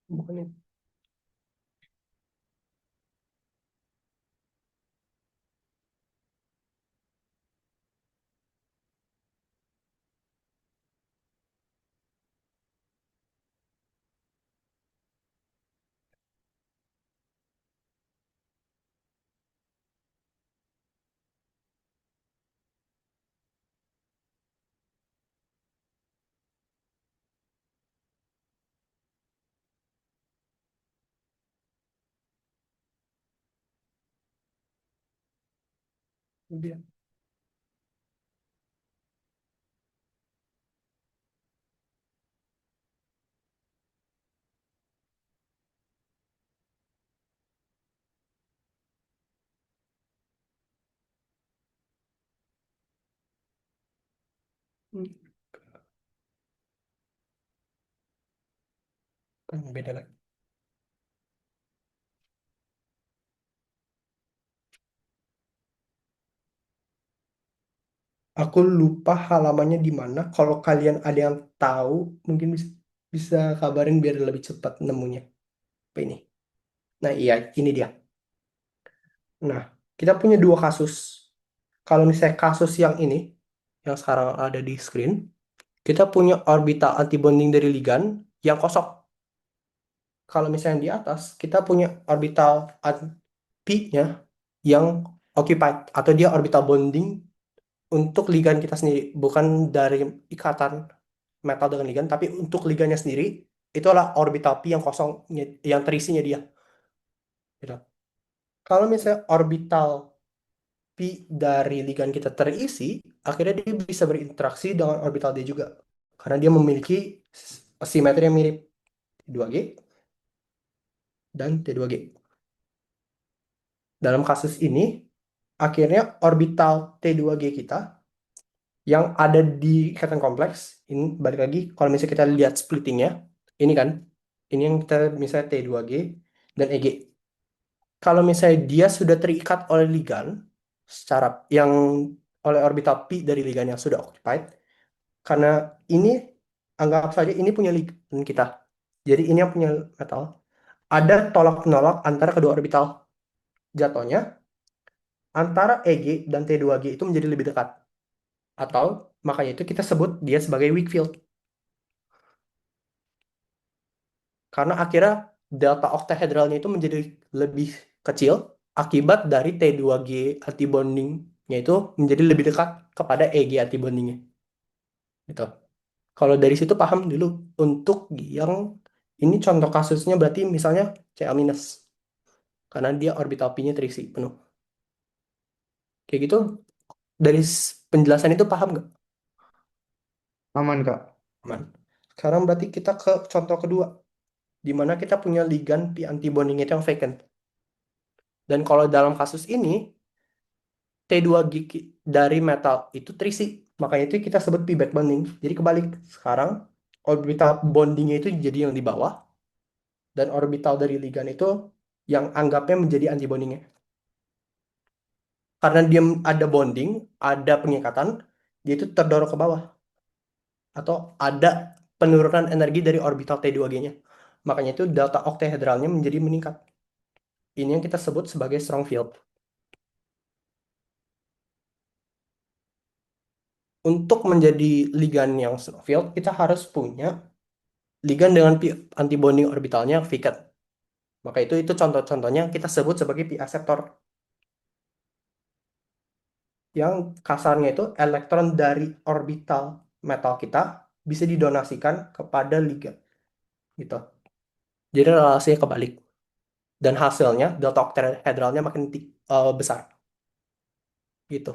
bukan ini. Dia. Kan beda lagi. Aku lupa halamannya di mana. Kalau kalian ada yang tahu, mungkin bisa kabarin biar lebih cepat nemunya. Apa ini? Nah, iya, ini dia. Nah, kita punya dua kasus. Kalau misalnya kasus yang ini, yang sekarang ada di screen, kita punya orbital antibonding dari ligan yang kosong. Kalau misalnya di atas, kita punya orbital pi-nya yang occupied, atau dia orbital bonding untuk ligan kita sendiri, bukan dari ikatan metal dengan ligan, tapi untuk ligannya sendiri, itu adalah orbital pi yang kosong, yang terisinya dia. Gitu. Kalau misalnya orbital pi dari ligan kita terisi, akhirnya dia bisa berinteraksi dengan orbital D juga. Karena dia memiliki simetri yang mirip T2G dan T2G. Dalam kasus ini, akhirnya orbital T2G kita yang ada di ikatan kompleks, ini balik lagi, kalau misalnya kita lihat splittingnya, ini kan, ini yang kita misalnya T2G dan EG. Kalau misalnya dia sudah terikat oleh ligan, secara yang oleh orbital pi dari ligan yang sudah occupied, karena ini anggap saja ini punya ligan kita. Jadi ini yang punya metal. ada tolak menolak antara kedua orbital. Jatuhnya antara EG dan T2G itu menjadi lebih dekat. Atau makanya itu kita sebut dia sebagai weak field. Karena akhirnya delta oktahedralnya itu menjadi lebih kecil akibat dari T2G antibondingnya itu menjadi lebih dekat kepada EG antibondingnya. Gitu. Kalau dari situ paham dulu untuk yang ini contoh kasusnya berarti misalnya Cl minus karena dia orbital p-nya terisi penuh. Kayak gitu dari penjelasan itu paham nggak? Aman, Kak. Aman. Sekarang berarti kita ke contoh kedua di mana kita punya ligan p antibonding itu yang vacant. Dan kalau dalam kasus ini T2 dari metal itu terisi. Makanya itu kita sebut p-back bonding. Jadi kebalik. Sekarang orbital bondingnya itu jadi yang di bawah dan orbital dari ligan itu yang anggapnya menjadi antibondingnya. Karena dia ada bonding, ada pengikatan, dia itu terdorong ke bawah. Atau ada penurunan energi dari orbital T2G-nya. Makanya itu delta oktahedralnya menjadi meningkat. Ini yang kita sebut sebagai strong field. Untuk menjadi ligan yang strong field, kita harus punya ligan dengan antibonding orbitalnya vacant. Maka itu contoh-contohnya yang kita sebut sebagai pi akseptor. Yang kasarnya itu elektron dari orbital metal kita bisa didonasikan kepada ligan. Gitu. Jadi relasinya kebalik. Dan hasilnya delta oktahedralnya makin besar. Gitu.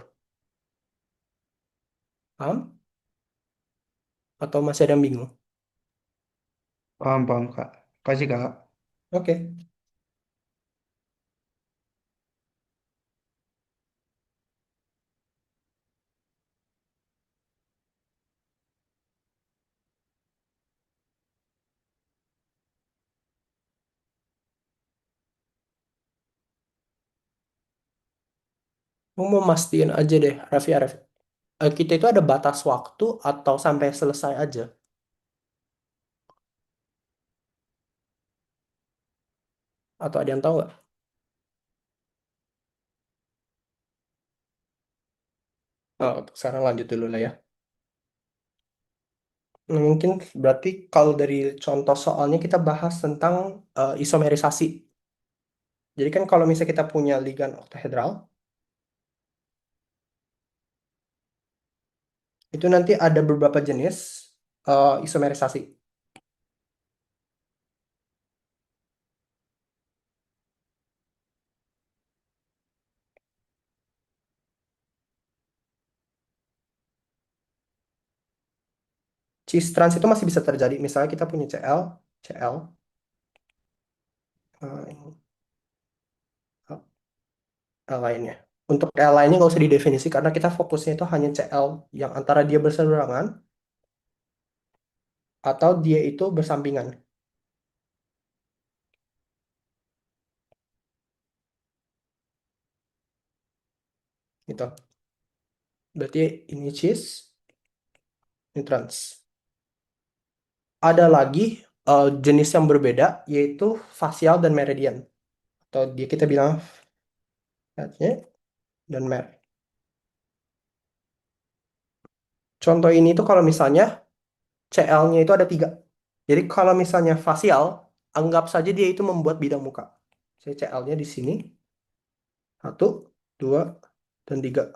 Paham? Atau masih ada yang bingung? Paham, paham, Kak. Kasih, Kak. Oke. Mau mastiin aja deh, Raffi Arif. Kita itu ada batas waktu atau sampai selesai aja? Atau ada yang tahu nggak? Oh, sekarang lanjut dulu lah ya. Nah, mungkin berarti kalau dari contoh soalnya kita bahas tentang isomerisasi. Jadi kan kalau misalnya kita punya ligan oktahedral, itu nanti ada beberapa jenis isomerisasi. Cis trans itu masih bisa terjadi. Misalnya kita punya Cl, Cl, ini, L lainnya. Untuk L lainnya nggak usah didefinisi karena kita fokusnya itu hanya Cl yang antara dia berseberangan atau dia itu bersampingan. Gitu. Berarti ini cis, ini trans. Ada lagi jenis yang berbeda yaitu facial dan meridian. Atau dia kita bilang fatnya dan mer. Contoh ini tuh kalau misalnya CL-nya itu ada 3. Jadi kalau misalnya facial, anggap saja dia itu membuat bidang muka. Saya CL-nya di sini. 1, 2, dan 3.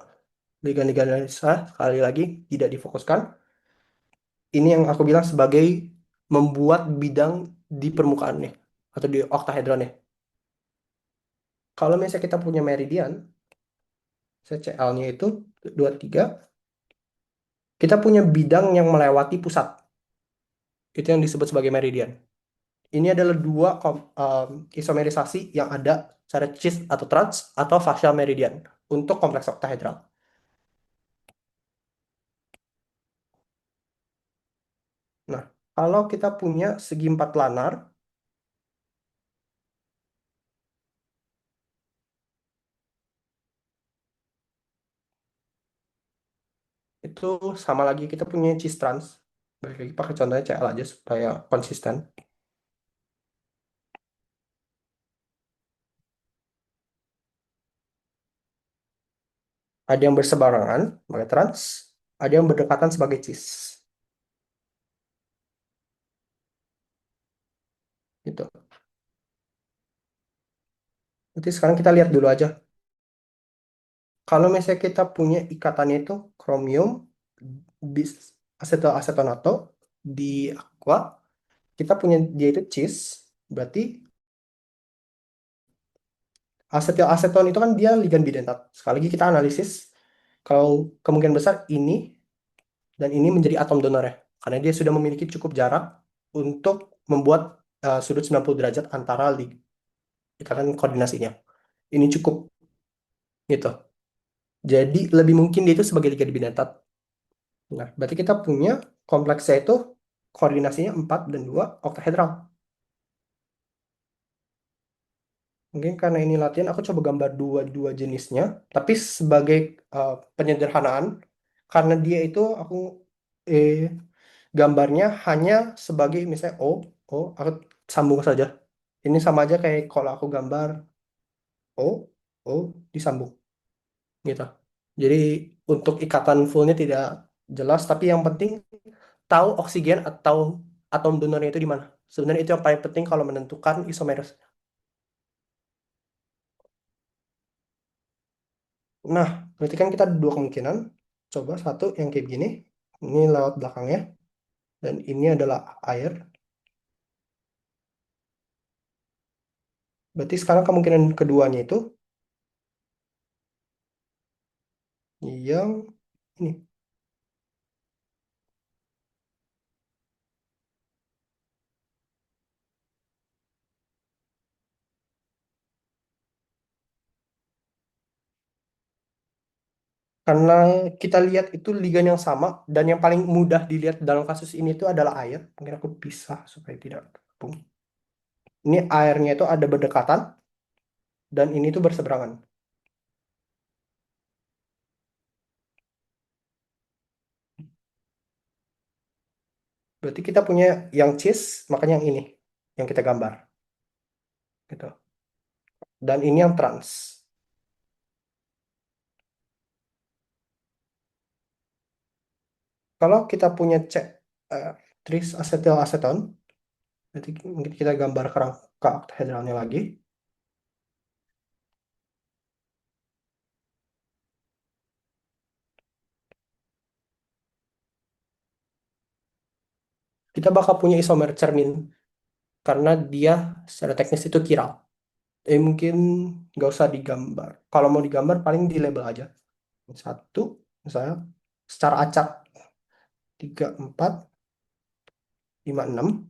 Ligan-ligan sekali lagi tidak difokuskan. Ini yang aku bilang sebagai membuat bidang di permukaannya atau di oktahedronnya. Kalau misalnya kita punya meridian, CL-nya itu 2, 3, kita punya bidang yang melewati pusat. Itu yang disebut sebagai meridian. Ini adalah dua isomerisasi yang ada secara cis atau trans atau facial meridian untuk kompleks oktahedral. Nah, kalau kita punya segi 4 planar, itu sama lagi kita punya cis trans. Balik lagi pakai contohnya CL aja supaya konsisten. Ada yang berseberangan sebagai trans, ada yang berdekatan sebagai cis. Gitu. Nanti sekarang kita lihat dulu aja. Kalau misalnya kita punya ikatannya itu kromium bis asetonato di aqua, kita punya dia itu cis, berarti asetil aseton itu kan dia ligan bidentat. Sekali lagi kita analisis, kalau kemungkinan besar ini dan ini menjadi atom donornya, karena dia sudah memiliki cukup jarak untuk membuat sudut 90 derajat antara ikatan koordinasinya. Ini cukup gitu. Jadi lebih mungkin dia itu sebagai ligan bidentat. Nah, berarti kita punya kompleksnya itu koordinasinya 4 dan 2 oktahedral. Mungkin karena ini latihan, aku coba gambar dua jenisnya. Tapi sebagai penyederhanaan, karena dia itu aku eh, gambarnya hanya sebagai misalnya aku sambung saja. Ini sama aja kayak kalau aku gambar O, O disambung gitu. Jadi untuk ikatan fullnya tidak jelas, tapi yang penting tahu oksigen atau atom donornya itu di mana. Sebenarnya itu yang paling penting kalau menentukan isomeris. Nah, berarti kan kita ada dua kemungkinan. Coba satu yang kayak gini, ini lewat belakangnya, dan ini adalah air. Berarti sekarang kemungkinan keduanya itu yang ini. Karena kita lihat itu ligan yang sama, dan yang paling mudah dilihat dalam kasus ini itu adalah air. Mungkin aku pisah supaya tidak terkepung. Ini airnya itu ada berdekatan, dan ini tuh berseberangan. Berarti kita punya yang cis, makanya yang ini, yang kita gambar. Gitu. Dan ini yang trans. Kalau kita punya cek tris asetil aseton, berarti mungkin kita gambar kerangka oktahedralnya lagi. Kita bakal punya isomer cermin karena dia secara teknis itu chiral. Mungkin nggak usah digambar. Kalau mau digambar paling di label aja. Satu, misalnya secara acak 3, 4, 5, 6.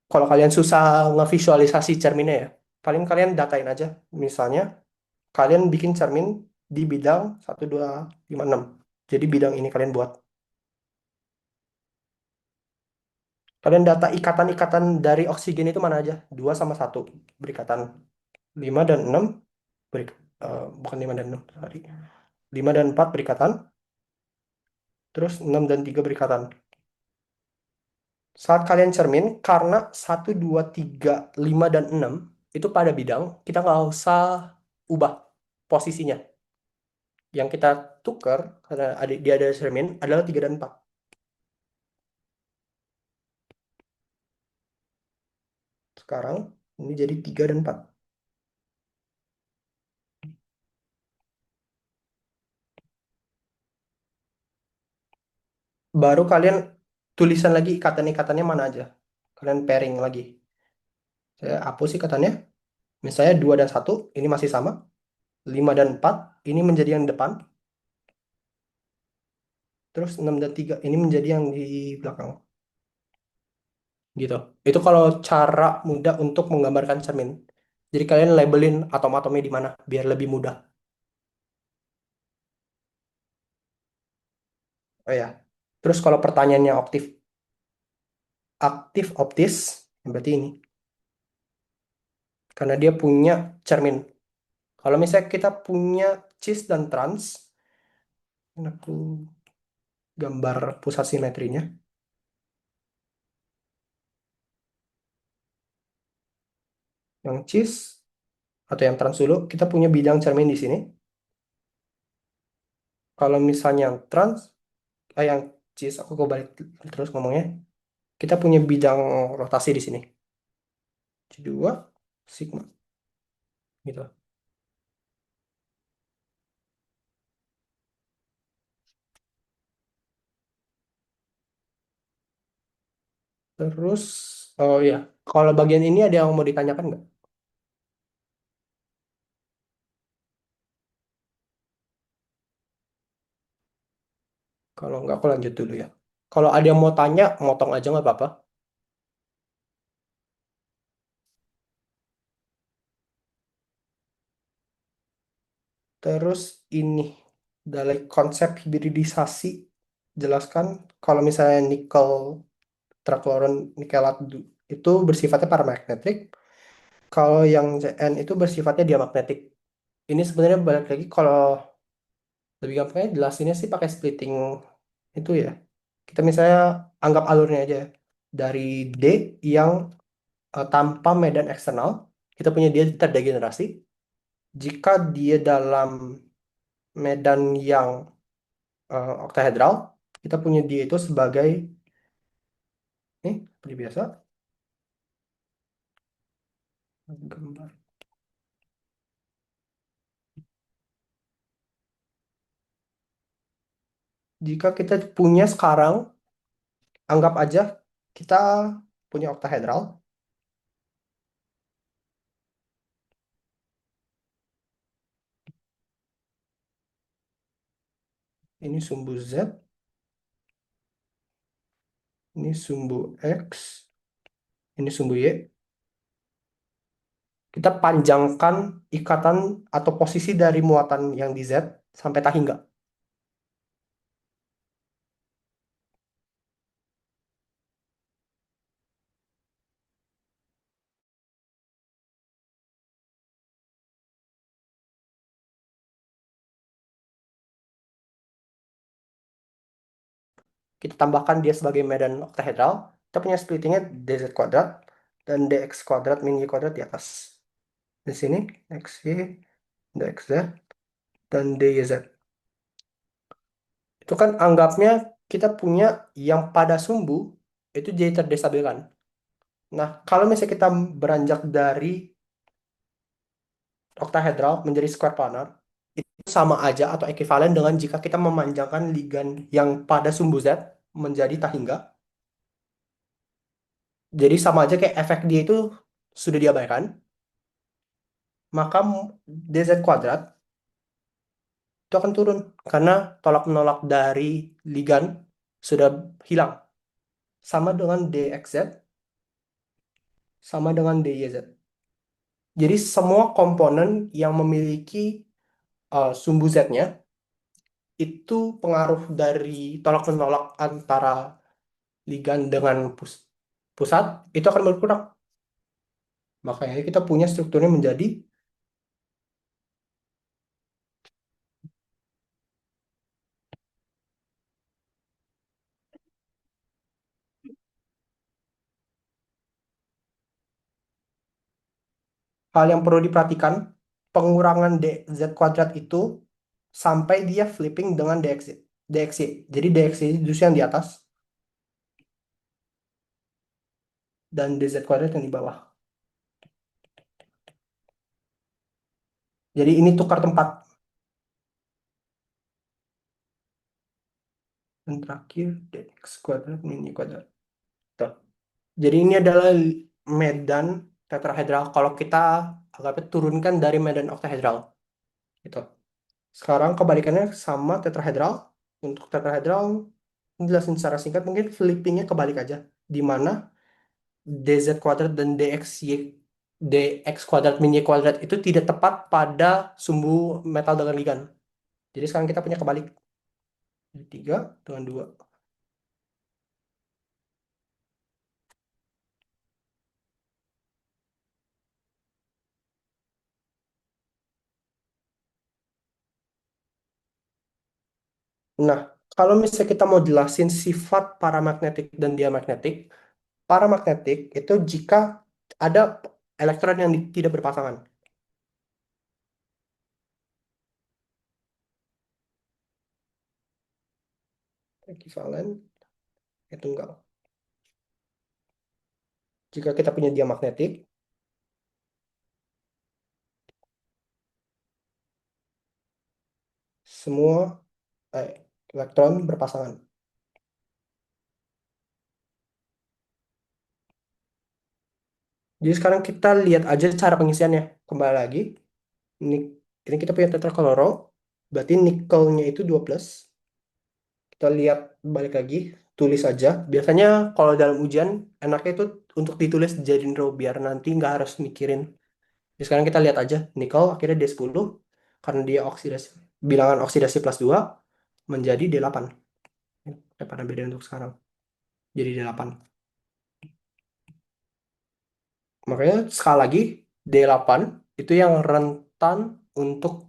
Kalau kalian susah ngevisualisasi cerminnya ya, paling kalian datain aja. Misalnya kalian bikin cermin di bidang 1, 2, 5, 6. Jadi bidang ini kalian buat. Kalian data ikatan-ikatan dari oksigen itu mana aja? 2 sama 1 berikatan. 5 dan 6 bukan 5 dan 6 sorry. 5 dan 4 berikatan. Terus 6 dan 3 berikatan. Saat kalian cermin, karena 1, 2, 3, 5 dan 6 itu pada bidang, kita nggak usah ubah posisinya. Yang kita tukar, karena dia ada cermin, adalah 3 dan 4. Sekarang, ini jadi 3 dan 4. Baru kalian tulisan lagi ikatan-ikatannya mana aja. Kalian pairing lagi. Saya hapus ikatannya. Misalnya 2 dan 1, ini masih sama. 5 dan 4, ini menjadi yang depan. Terus 6 dan 3, ini menjadi yang di belakang. Gitu. Itu kalau cara mudah untuk menggambarkan cermin. Jadi kalian labelin atom-atomnya di mana, biar lebih mudah. Oh ya. Terus kalau pertanyaannya aktif optis, berarti ini. Karena dia punya cermin. Kalau misalnya kita punya cis dan trans, ini aku gambar pusat simetrinya. Yang cis atau yang trans dulu, kita punya bidang cermin di sini. Kalau misalnya yang trans, yang cis, aku balik terus ngomongnya. Kita punya bidang rotasi di sini. C2, sigma, gitu. Terus, oh ya, kalau bagian ini ada yang mau ditanyakan nggak? Kalau nggak, aku lanjut dulu ya. Kalau ada yang mau tanya, motong aja nggak apa-apa. Terus ini, dari konsep hibridisasi, jelaskan kalau misalnya nikel, terakloron, nikelat itu bersifatnya paramagnetik. Kalau yang Zn itu bersifatnya diamagnetik. Ini sebenarnya balik lagi kalau lebih gampangnya jelasinnya sih pakai splitting itu ya. Kita misalnya anggap alurnya aja dari D yang tanpa medan eksternal, kita punya dia terdegenerasi. Jika dia dalam medan yang oktahedral, kita punya dia itu sebagai seperti biasa gambar. Jika kita punya sekarang, anggap aja kita punya oktahedral. Ini sumbu Z, ini sumbu X, ini sumbu Y. Kita panjangkan ikatan atau posisi dari muatan yang di Z sampai tahingga. Kita tambahkan dia sebagai medan oktahedral. Kita punya splittingnya dz kuadrat dan dx kuadrat min y kuadrat di atas. Di sini xy, dxz, dan dyz. Itu kan anggapnya kita punya yang pada sumbu itu jadi terdesabilkan. Nah, kalau misalnya kita beranjak dari oktahedral menjadi square planar, itu sama aja atau ekivalen dengan jika kita memanjangkan ligan yang pada sumbu Z menjadi tahingga. Jadi sama aja kayak efek dia itu sudah diabaikan, maka dz kuadrat itu akan turun karena tolak menolak dari ligan sudah hilang. Sama dengan dxz, sama dengan dyz. Jadi semua komponen yang memiliki sumbu z-nya itu pengaruh dari tolak menolak antara ligan dengan pusat itu akan berkurang. Makanya kita punya strukturnya menjadi hal yang perlu diperhatikan, pengurangan dz kuadrat itu sampai dia flipping dengan dxy. Jadi dxy justru yang di atas dan dz kuadrat yang di bawah. Jadi ini tukar tempat. Dan terakhir dx kuadrat min y kuadrat. Tuh. Jadi ini adalah medan tetrahedral kalau kita anggapnya turunkan dari medan oktahedral. Gitu. Sekarang kebalikannya sama tetrahedral. Untuk tetrahedral, jelasin secara singkat, mungkin flippingnya kebalik aja. Di mana dz kuadrat dan dx kuadrat min y kuadrat itu tidak tepat pada sumbu metal dengan ligan. Jadi sekarang kita punya kebalik. 3 dengan 2. Nah, kalau misalnya kita mau jelasin sifat paramagnetik dan diamagnetik, paramagnetik itu jika ada elektron yang tidak berpasangan. ekuivalen tunggal. Jika kita punya dia magnetik, semua elektron berpasangan. Jadi sekarang kita lihat aja cara pengisiannya. Kembali lagi, ini kita punya tetrakloro, berarti nikelnya itu 2 plus. Kita lihat balik lagi, tulis aja. Biasanya kalau dalam ujian, enaknya itu untuk ditulis jadiin row, biar nanti nggak harus mikirin. Jadi sekarang kita lihat aja, nikel akhirnya D10, karena dia oksidasi, bilangan oksidasi plus 2, menjadi D8. Pada beda untuk sekarang. Jadi D8. Makanya sekali lagi, D8 itu yang rentan untuk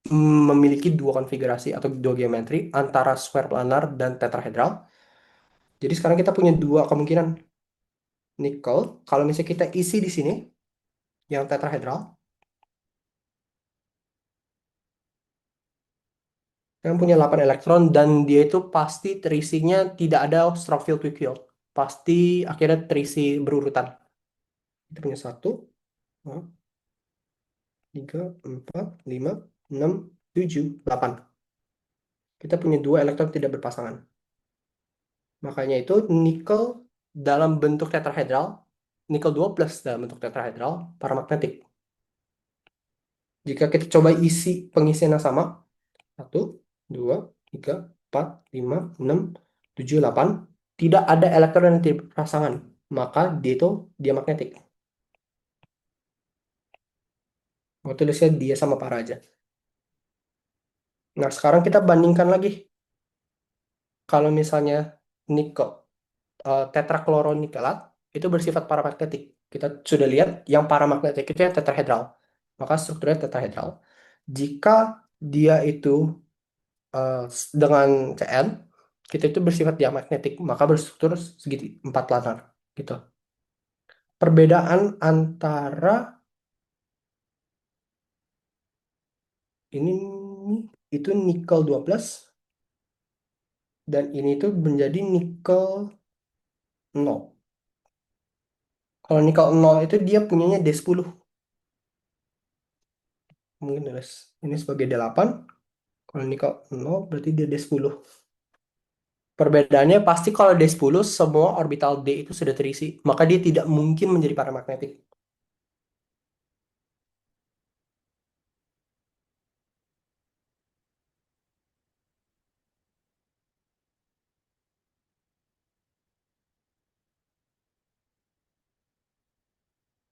memiliki dua konfigurasi atau dua geometri antara square planar dan tetrahedral. Jadi sekarang kita punya dua kemungkinan. Nikel, kalau misalnya kita isi di sini, yang tetrahedral, yang punya 8 elektron, dan dia itu pasti terisinya tidak ada strong field weak field. Pasti akhirnya terisi berurutan. Kita punya 1, 2, 3, 4, 5, 6, 7, 8. Kita punya dua elektron tidak berpasangan. Makanya itu nikel dalam bentuk tetrahedral, nikel 2 plus dalam bentuk tetrahedral, paramagnetik. Jika kita coba isi pengisian yang sama, 1, 2, 3, 4, 5, 6, 7, 8, tidak ada elektron yang tidak berpasangan, maka dia magnetik. Mau tulisnya dia sama para aja. Nah, sekarang kita bandingkan lagi. Kalau misalnya nikel, tetrakloronikkelat itu bersifat paramagnetik. Kita sudah lihat yang paramagnetik itu yang tetrahedral. Maka strukturnya tetrahedral. Jika dia itu dengan Cn, kita itu bersifat diamagnetik, maka berstruktur segitiga 4 planar. Gitu. Perbedaan antara ini itu nikel 2 plus dan ini tuh menjadi nikel 0. Kalau nikel 0 itu dia punyanya D10. Mungkin ini sebagai D8. Kalau nikel 0 berarti dia D10. Perbedaannya pasti kalau D10 semua orbital D itu sudah terisi, maka dia tidak mungkin menjadi paramagnetik.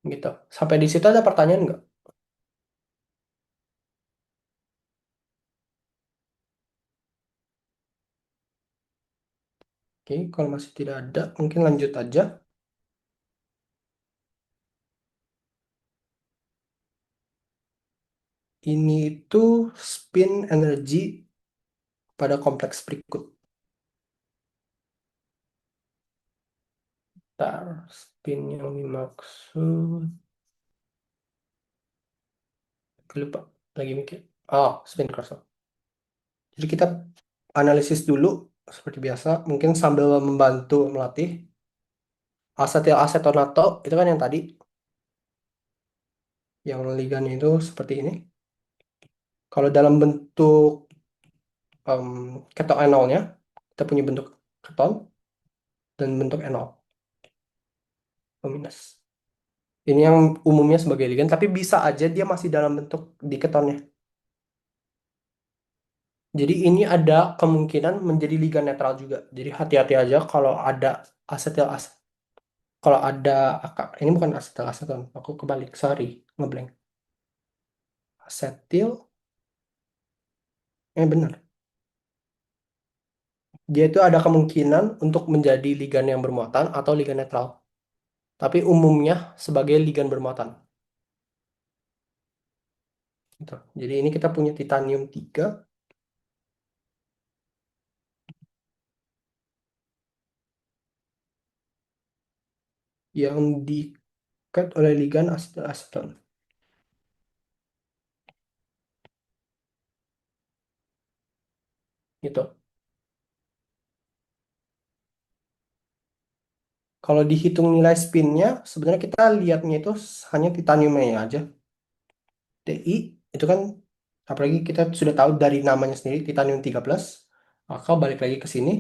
Gitu. Sampai di situ ada pertanyaan nggak? Oke, kalau masih tidak ada, mungkin lanjut aja. Ini itu spin energi pada kompleks berikut. Bentar, spin yang dimaksud. Lupa, lagi mikir. Oh, spin crossover. Jadi kita analisis dulu, seperti biasa. Mungkin sambil membantu melatih. Asetil asetonato, itu kan yang tadi. Yang ligannya itu seperti ini. Kalau dalam bentuk ketoenolnya, kita punya bentuk keton dan bentuk enol, minus. Ini yang umumnya sebagai ligan, tapi bisa aja dia masih dalam bentuk di ketonnya. Jadi ini ada kemungkinan menjadi ligan netral juga. Jadi hati-hati aja kalau ada asetil kalau ada ini bukan asetil aseton, aku kebalik, sorry, ngeblank. Asetil, benar. Dia itu ada kemungkinan untuk menjadi ligan yang bermuatan atau ligan netral. Tapi umumnya sebagai ligan bermuatan. Gitu. Jadi ini kita punya titanium 3 yang diikat oleh ligan aseton. Gitu. Kalau dihitung nilai spinnya, sebenarnya kita lihatnya itu hanya titaniumnya aja. Ti itu kan, apalagi kita sudah tahu dari namanya sendiri titanium 13, maka balik lagi ke sini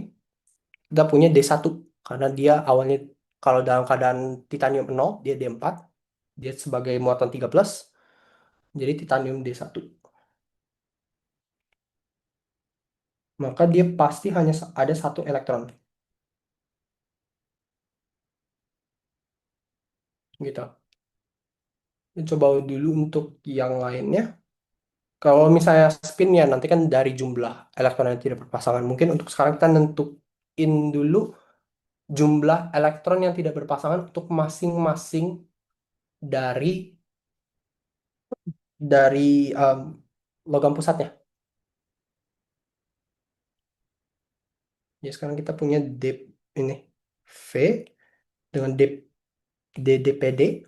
kita punya D1 karena dia awalnya kalau dalam keadaan titanium 0 dia D4, dia sebagai muatan 13 jadi titanium D1. Maka dia pasti hanya ada satu elektron gitu. Coba dulu untuk yang lainnya. Kalau misalnya spinnya nanti kan dari jumlah elektron yang tidak berpasangan. Mungkin untuk sekarang kita nentuin dulu jumlah elektron yang tidak berpasangan untuk masing-masing dari dari logam pusatnya. Ya sekarang kita punya ini V dengan DDPD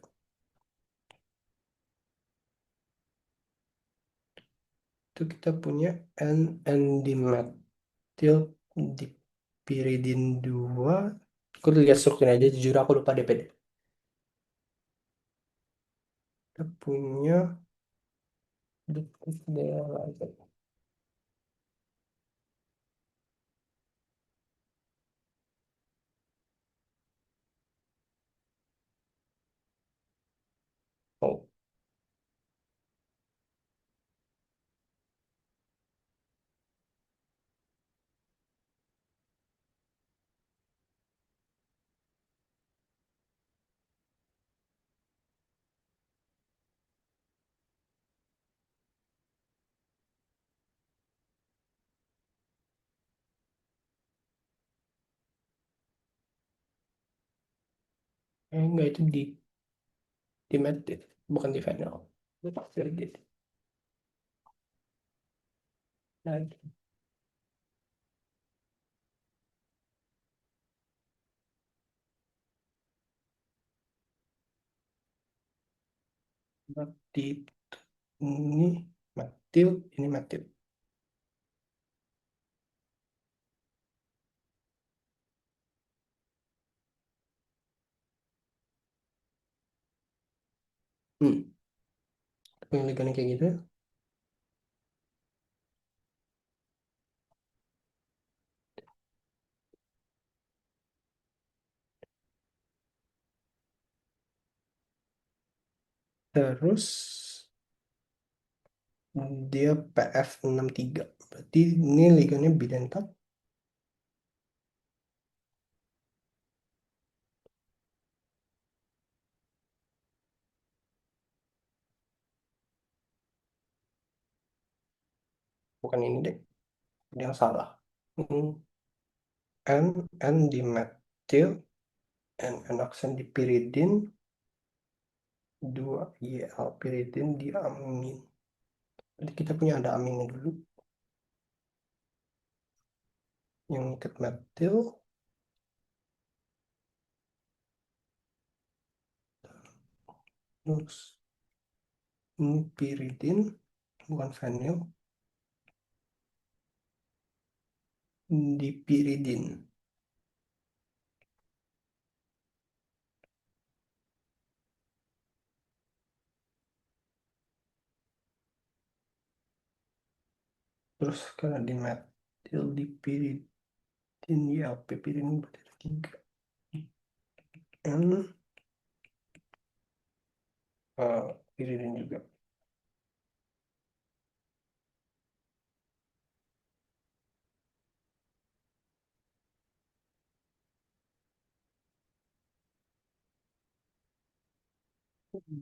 itu kita punya N dimetil dipiridin 2. Aku lihat strukturnya aja, jujur aku lupa DPD. Kita punya oh, enggak itu di metil, bukan di vinyl. Itu pasti nah, di ini metil, ini metil. Hmm. Pemilikannya kayak gitu. Terus dia PF63. Berarti ini ligannya bidentat. Bukan ini deh. Ini yang salah. Hmm. N di metil, N aksen di piridin, 2 YL piridin di amin. Jadi kita punya ada aminnya dulu. Yang ikat metil. Terus ini piridin, bukan vinyl, di piridin. Terus karena di metil di piridin, ya piridin berarti ada 3. N piridin juga.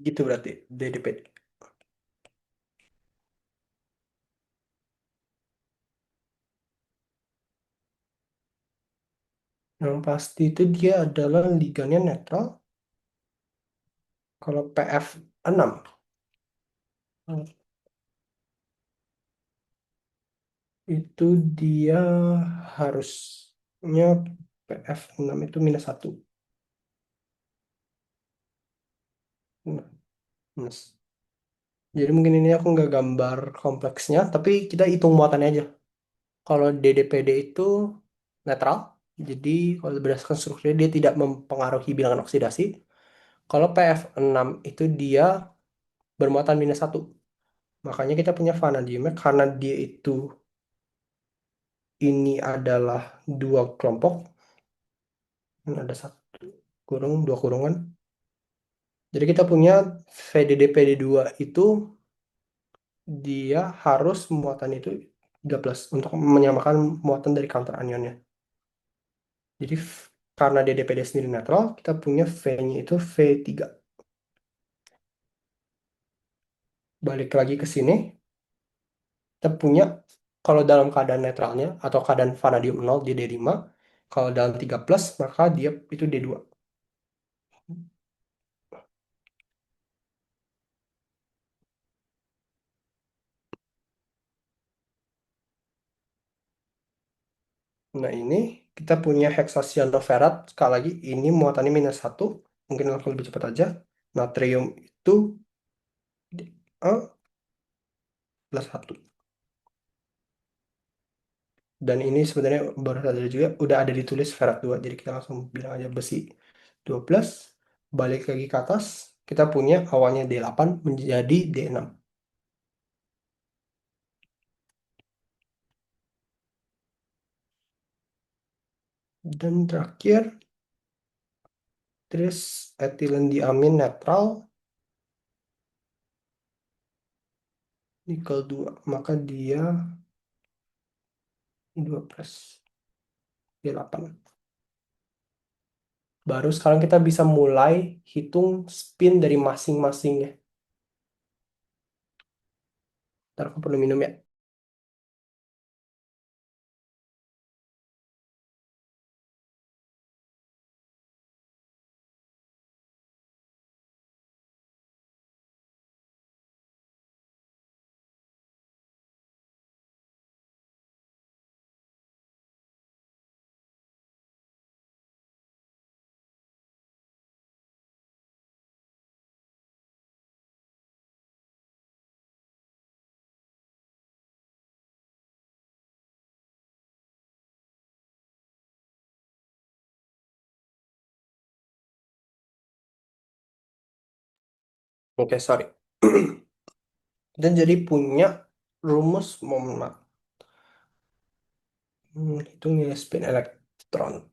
Gitu berarti DDPD. Yang pasti itu dia adalah ligannya netral. Kalau PF6 itu dia harusnya PF6 itu -1. Nah, minus. Jadi mungkin ini aku nggak gambar kompleksnya, tapi kita hitung muatannya aja. Kalau DDPD itu netral, Jadi kalau berdasarkan strukturnya dia tidak mempengaruhi bilangan oksidasi. Kalau PF6 itu dia bermuatan -1. Makanya kita punya vanadiumnya karena dia itu ini adalah dua kelompok. Dan ada satu kurung, dua kurungan. Jadi kita punya VDD-PD2 itu dia harus muatan itu 3+ untuk menyamakan muatan dari counter anionnya. Jadi karena DDPD sendiri netral, kita punya V-nya itu V3. Balik lagi ke sini, kita punya kalau dalam keadaan netralnya atau keadaan vanadium 0 dia D5. Kalau dalam 3+, maka dia itu D2. Nah ini kita punya hexacyanoferrat. Sekali lagi ini muatannya -1. Mungkin aku lebih cepat aja. Natrium itu A+1. Dan ini sebenarnya baru ada juga, udah ada ditulis ferrat 2. Jadi kita langsung bilang aja besi 2+. Balik lagi ke atas, kita punya awalnya D8 menjadi D6. Dan terakhir, terus etilen diamin netral, nikel 2. Maka dia 2+ D8. Baru sekarang kita bisa mulai hitung spin dari masing-masingnya. Ntar aku perlu minum ya. Oke, sorry. Dan jadi punya rumus moment. Itu nilai spin elektron.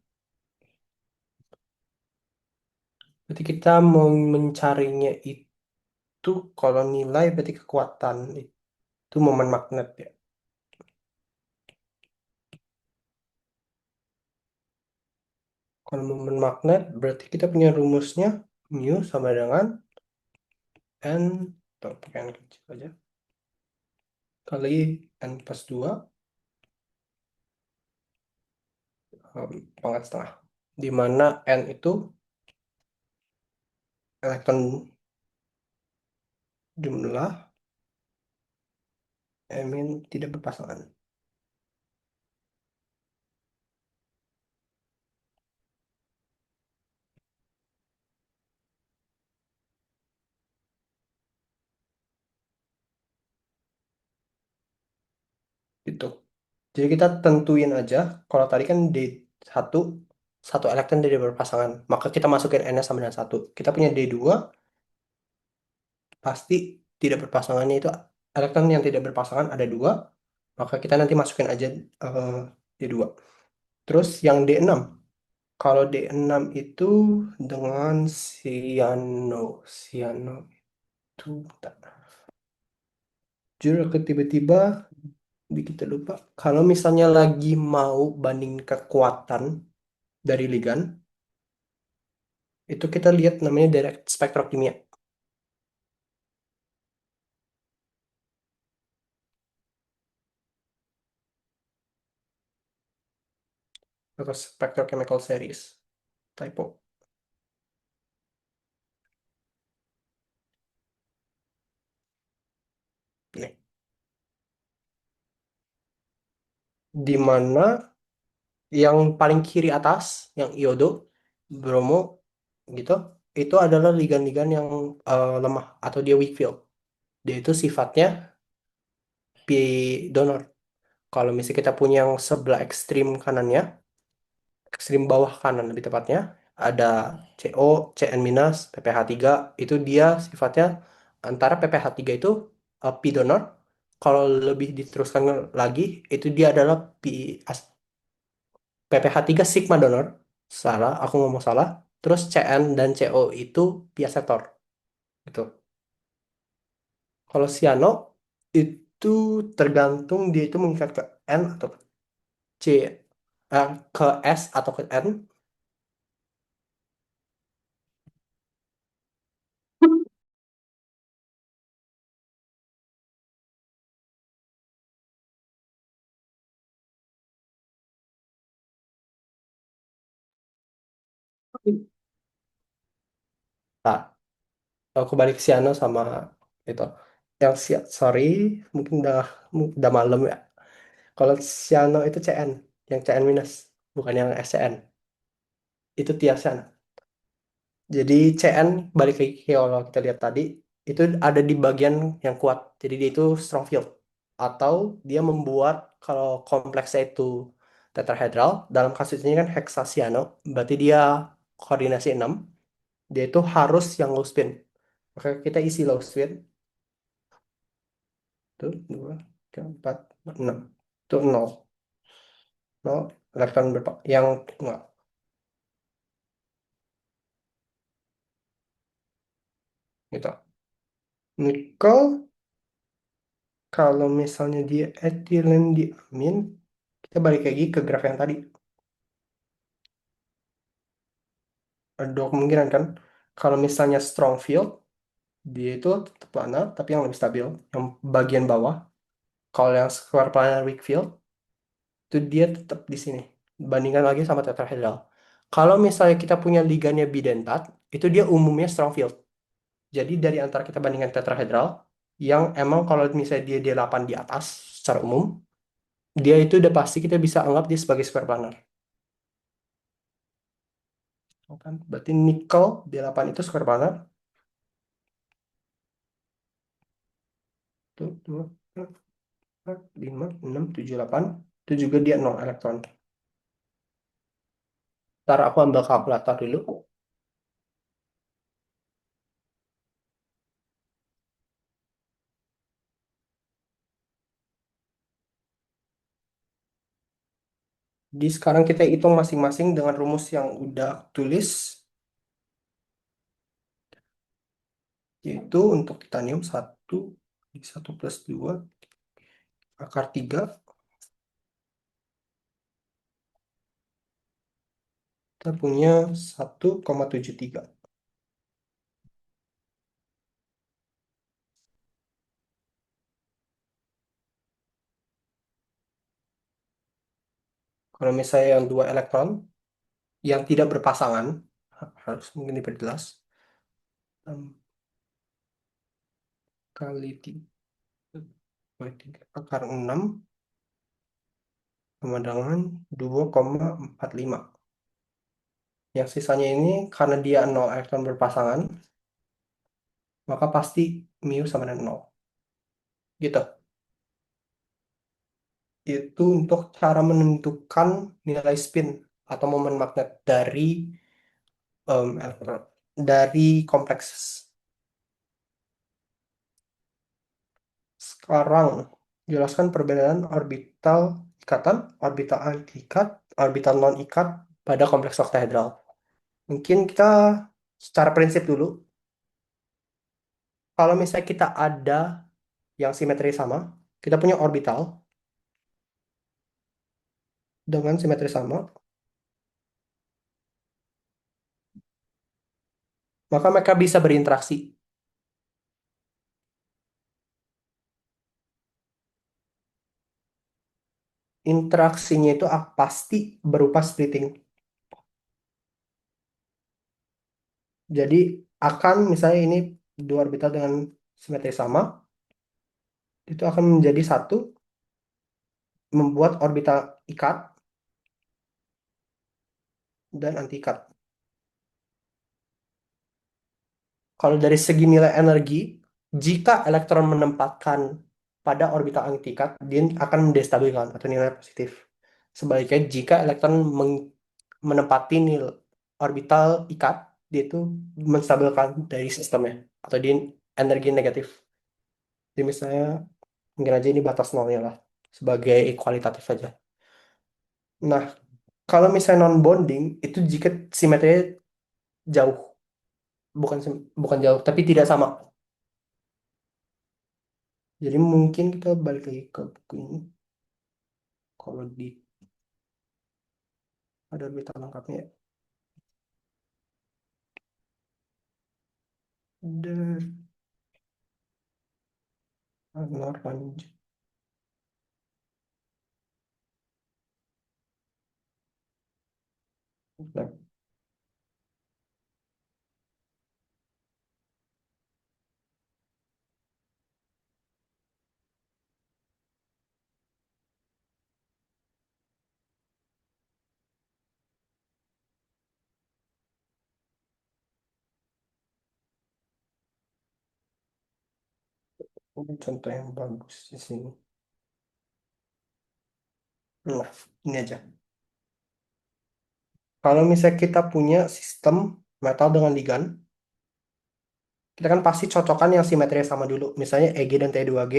Berarti kita mau mencarinya itu kalau nilai berarti kekuatan itu momen magnet ya. Kalau momen magnet berarti kita punya rumusnya mu sama dengan n, atau pakai n kecil aja, kali n+2 pangkat setengah. Di mana n itu elektron jumlah, min tidak berpasangan. Gitu. Jadi kita tentuin aja, kalau tadi kan D1, satu elektron tidak berpasangan. Maka kita masukin N sama dengan 1. Kita punya D2, pasti tidak berpasangannya itu elektron yang tidak berpasangan ada 2. Maka kita nanti masukin aja D2. Terus yang D6. Kalau D6 itu dengan cyano itu, jujur aku tiba-tiba kita lupa. Kalau misalnya lagi mau banding kekuatan dari ligan, itu kita lihat namanya direct spektrokimia. Atau spectrochemical series. Typo. Nih. Di mana yang paling kiri atas, yang iodo, bromo, gitu, itu adalah ligan-ligan yang lemah atau dia weak field. Dia itu sifatnya pi donor. Kalau misalnya kita punya yang sebelah ekstrim kanannya, ekstrim bawah kanan lebih tepatnya, ada CO, Cn minus, PPH3 itu dia sifatnya antara PPH3 itu pi donor. Kalau lebih diteruskan lagi itu dia adalah PPH3 sigma donor. Salah, aku ngomong salah. Terus Cn dan CO itu pi asetor gitu. Kalau cyano itu tergantung dia itu mengikat ke N atau ke C, ke S atau ke N. Nah, aku balik cyano sama itu. Yang sorry, mungkin udah malam ya. Kalau cyano itu Cn, yang Cn minus, bukan yang SCN. Itu tiasan. Jadi CN balik lagi ke kalau kita lihat tadi itu ada di bagian yang kuat. Jadi dia itu strong field atau dia membuat kalau kompleksnya itu tetrahedral dalam kasus ini kan hexacyano berarti dia koordinasi 6. Dia itu harus yang low spin. Maka kita isi low spin itu 2 3 4 6 itu 0 0 elektron berapa yang enggak gitu. Nikel kalau misalnya dia etilen diamin, kita balik lagi ke graf yang tadi. Ada dua kemungkinan kan. Kalau misalnya strong field, dia itu tetap planar, tapi yang lebih stabil. Yang bagian bawah. Kalau yang square planar weak field, itu dia tetap di sini. Bandingkan lagi sama tetrahedral. Kalau misalnya kita punya ligannya bidentat, itu dia umumnya strong field. Jadi dari antara kita bandingkan tetrahedral, yang emang kalau misalnya dia D8 di atas secara umum, dia itu udah pasti kita bisa anggap dia sebagai square planar. Oh kan? Berarti nikel D8 itu square planar. Tuh, dua, empat, lima, enam, tujuh, delapan. Itu juga dia 0 elektron. Ntar aku ambil kalkulator dulu. Jadi sekarang kita hitung masing-masing dengan rumus yang udah aku tulis. Yaitu untuk titanium 1, 1 plus 2, akar 3. Kita punya 1,73. Kalau misalnya yang 2 elektron, yang tidak berpasangan, harus mungkin diperjelas. 6 kali 3, akar 6 sama dengan 2,45. Yang sisanya ini karena dia 0 elektron berpasangan, maka pasti mu sama dengan 0. Gitu. Itu untuk cara menentukan nilai spin atau momen magnet elektron dari kompleks. Sekarang jelaskan perbedaan orbital ikatan, orbital anti-ikat, orbital non-ikat pada kompleks oktahedral. Mungkin kita secara prinsip dulu. Kalau misalnya kita ada yang simetri sama, kita punya orbital dengan simetri sama, maka mereka bisa berinteraksi. Interaksinya itu pasti berupa splitting. Jadi akan misalnya ini dua orbital dengan simetri sama, itu akan menjadi satu, membuat orbital ikat dan anti ikat. Kalau dari segi nilai energi, jika elektron menempatkan pada orbital anti ikat, dia akan mendestabilkan atau nilai positif. Sebaliknya, jika elektron menempati orbital ikat, dia itu menstabilkan dari sistemnya atau di energi negatif. Jadi misalnya mungkin aja ini batas nolnya lah sebagai kualitatif saja. Nah, kalau misalnya non bonding itu jika simetrinya jauh, bukan jauh tapi tidak sama. Jadi mungkin kita balik lagi ke buku ini. Kalau di ada orbital lengkapnya ya. The Lunar Panjang. Nah, ini contoh yang bagus di sini. Nah, ini aja. Kalau misalnya kita punya sistem metal dengan ligan, kita kan pasti cocokan yang simetrinya sama dulu. Misalnya Eg dan T2G,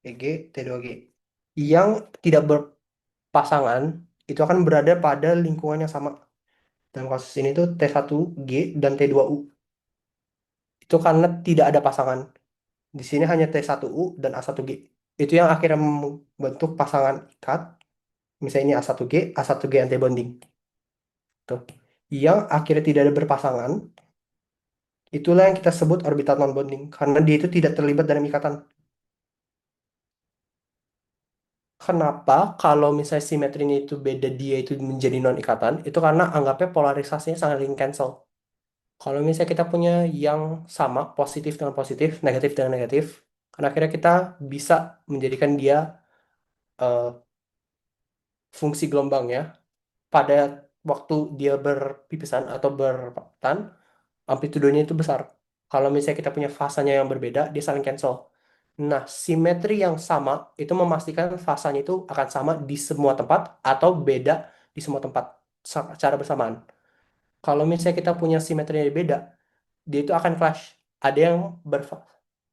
Eg, T2G. Yang tidak berpasangan itu akan berada pada lingkungan yang sama. Dalam kasus ini tuh T1G dan T2U. Itu karena tidak ada pasangan. Di sini hanya T1U dan A1G. Itu yang akhirnya membentuk pasangan ikat. Misalnya ini A1G, A1G antibonding. Tuh. Yang akhirnya tidak ada berpasangan, itulah yang kita sebut orbital non-bonding. Karena dia itu tidak terlibat dalam ikatan. Kenapa? Kalau misalnya simetrinya itu beda, dia itu menjadi non-ikatan, itu karena anggapnya polarisasinya sangat cancel. Kalau misalnya kita punya yang sama, positif dengan positif, negatif dengan negatif, karena akhirnya kita bisa menjadikan dia eh, fungsi gelombangnya pada waktu dia berpipisan atau berpatan, amplitudenya itu besar. Kalau misalnya kita punya fasanya yang berbeda, dia saling cancel. Nah, simetri yang sama itu memastikan fasanya itu akan sama di semua tempat atau beda di semua tempat secara bersamaan. Kalau misalnya kita punya simetri yang beda, dia itu akan clash. Ada yang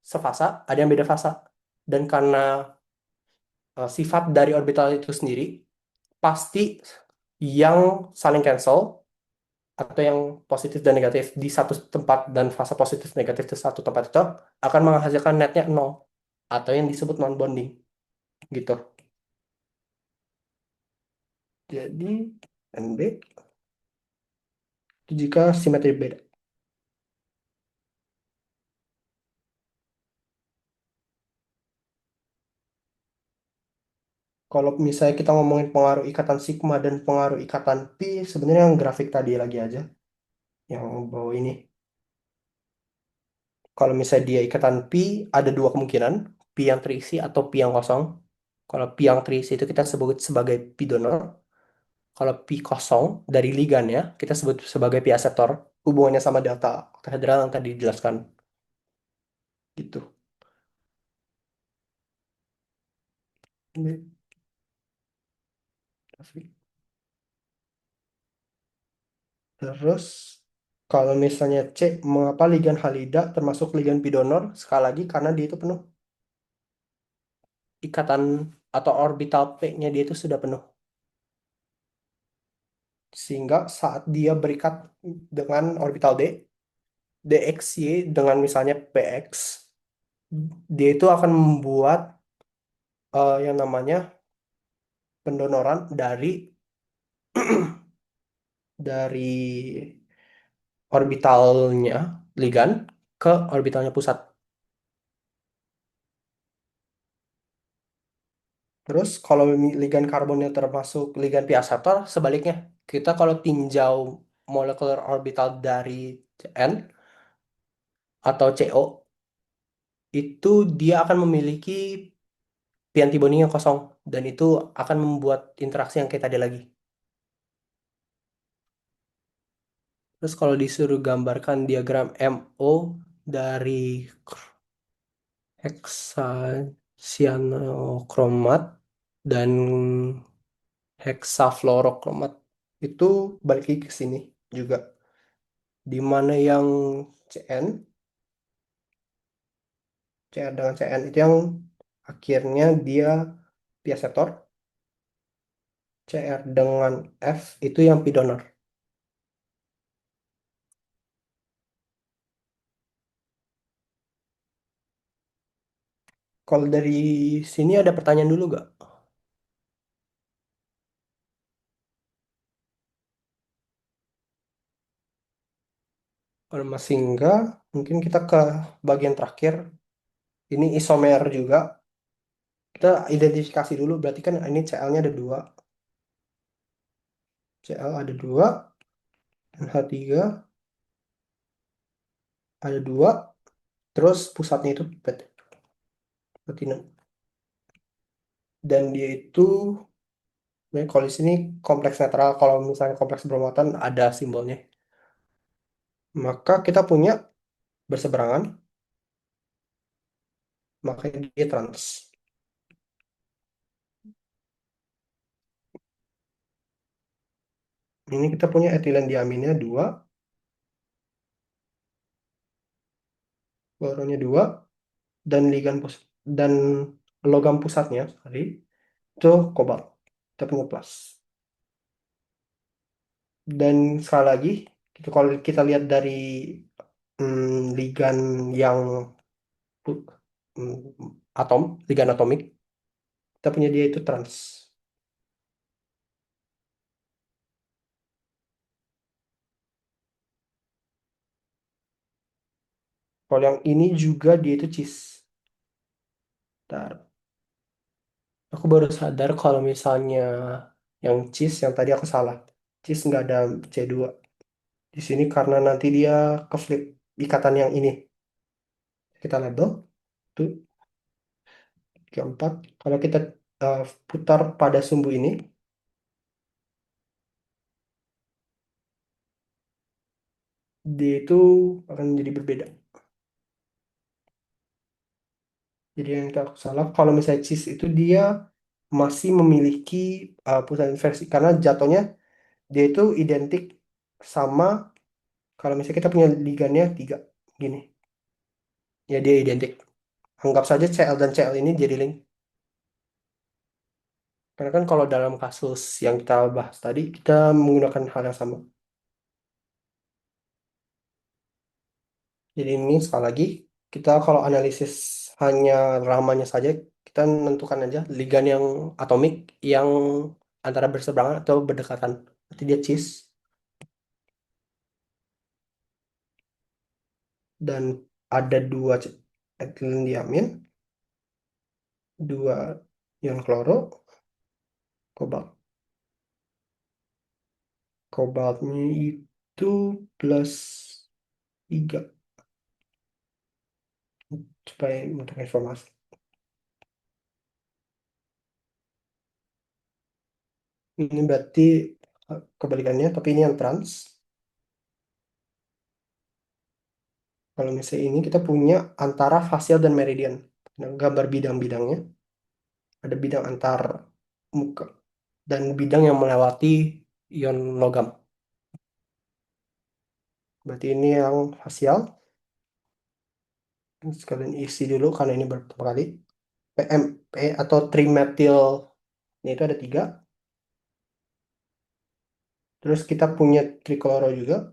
sefasa, ada yang beda fasa. Dan karena sifat dari orbital itu sendiri, pasti yang saling cancel atau yang positif dan negatif di satu tempat dan fase positif negatif di satu tempat itu akan menghasilkan netnya nol atau yang disebut non bonding gitu. Jadi NB itu jika simetri beda. Kalau misalnya kita ngomongin pengaruh ikatan sigma dan pengaruh ikatan pi, sebenarnya yang grafik tadi lagi aja, yang bawah ini. Kalau misalnya dia ikatan pi, ada dua kemungkinan, pi yang terisi atau pi yang kosong. Kalau pi yang terisi itu kita sebut sebagai pi donor. Kalau pi kosong dari ligan ya, kita sebut sebagai pi akseptor. Hubungannya sama delta oktahedral yang tadi dijelaskan. Gitu. Ini grafik. Terus kalau misalnya C, mengapa ligan halida termasuk ligan pi donor? Sekali lagi karena dia itu penuh. Ikatan atau orbital P-nya dia itu sudah penuh. Sehingga saat dia berikat dengan orbital D, DXY dengan misalnya PX, dia itu akan membuat yang namanya pendonoran dari orbitalnya ligan ke orbitalnya pusat. Terus kalau ligan karbonnya termasuk ligan pi akseptor, sebaliknya kita kalau tinjau molekular orbital dari N atau CO itu dia akan memiliki pi antibonding yang kosong dan itu akan membuat interaksi yang kayak tadi lagi. Terus kalau disuruh gambarkan diagram MO dari hexacyanokromat dan hexafluorokromat. itu balik lagi ke sini juga. Di mana yang CN, CR dengan CN itu yang akhirnya dia pi akseptor, CR dengan F itu yang pi donor. Kalau dari sini ada pertanyaan dulu gak? Kalau masih enggak, mungkin kita ke bagian terakhir. Ini isomer juga. Kita identifikasi dulu, berarti kan ini Cl-nya ada dua. Cl ada dua, dan H3 ada dua, terus pusatnya itu platinum. Dan dia itu, kalau di sini kompleks netral, kalau misalnya kompleks bermuatan ada simbolnya. Maka kita punya berseberangan, maka dia trans. Ini kita punya etilen diaminnya dua, fluoronya dua, dan dan logam pusatnya, sorry, itu kobalt. Kita punya plus. Dan sekali lagi, kalau kita lihat dari ligan yang pu- atom, ligan atomik, kita punya dia itu trans. Kalau yang ini juga dia itu cis. Bentar. Aku baru sadar kalau misalnya yang cis, yang tadi aku salah. Cis nggak ada C2 di sini karena nanti dia ke flip ikatan yang ini. Kita label itu keempat. Kalau kita uh, putar pada sumbu ini, dia itu akan menjadi berbeda. Jadi yang kita salah, kalau misalnya cis itu dia masih memiliki pusat inversi karena jatuhnya dia itu identik sama kalau misalnya kita punya ligannya tiga gini, ya dia identik. Anggap saja Cl dan Cl ini jadi link. Karena kan kalau dalam kasus yang kita bahas tadi, kita menggunakan hal yang sama. Jadi ini sekali lagi, kita kalau analisis hanya ramanya saja, kita menentukan aja ligan yang atomik yang antara berseberangan atau berdekatan. Berarti dia cis. Dan ada dua etilen diamin, dua ion kloro, kobalt. Kobaltnya itu plus 3 supaya untuk informasi. Ini berarti kebalikannya, tapi ini yang trans. Kalau misalnya ini kita punya antara fasial dan meridian. Nah, gambar bidang-bidangnya. Ada bidang antar muka dan bidang yang melewati ion logam. Berarti ini yang fasial. Sekalian isi dulu karena ini pertama kali. PMP atau trimetil ini itu ada tiga. Terus kita punya trikloro juga.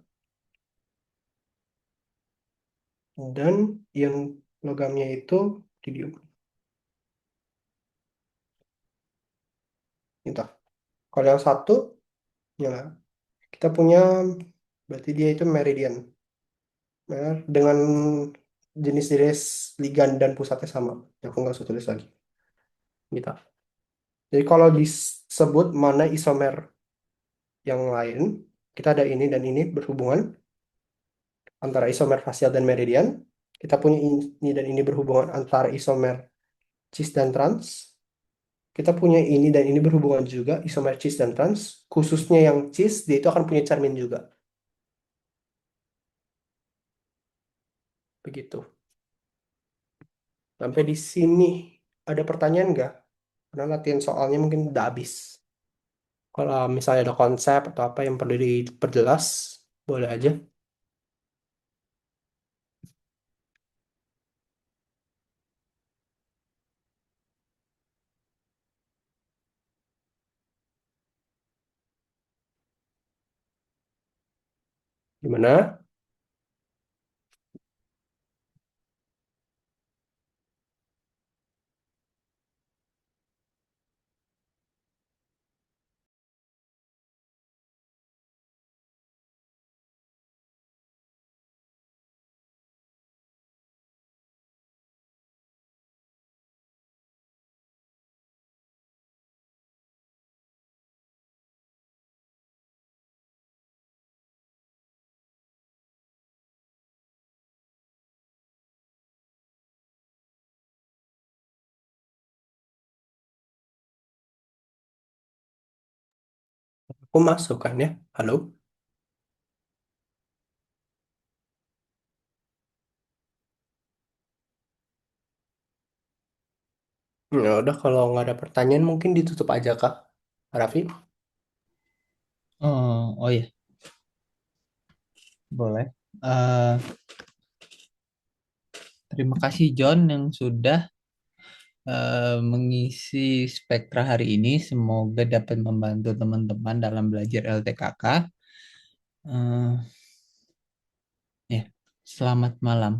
Dan ion logamnya itu tritium. Gitu. Kalau yang satu, ya kita punya berarti dia itu meridian. Ya, dengan jenis-jenis ligan dan pusatnya sama. Ya, aku nggak usah tulis lagi. Gitu. Jadi kalau disebut mana isomer yang lain, kita ada ini dan ini berhubungan antara isomer fasial dan meridian. Kita punya ini dan ini berhubungan antara isomer cis dan trans. Kita punya ini dan ini berhubungan juga isomer cis dan trans. Khususnya yang cis, dia itu akan punya cermin juga. Begitu. Sampai di sini ada pertanyaan nggak? Karena latihan soalnya mungkin udah habis. Kalau misalnya ada konsep atau apa yang perlu diperjelas, boleh aja. Gimana? Aku masuk kan ya? Halo? Ya udah kalau nggak ada pertanyaan mungkin ditutup aja Kak. Raffi? Oh ya, boleh. Eh, Terima kasih John yang sudah mengisi spektra hari ini. Semoga dapat membantu teman-teman dalam belajar LTKK. Eh, ya, selamat malam.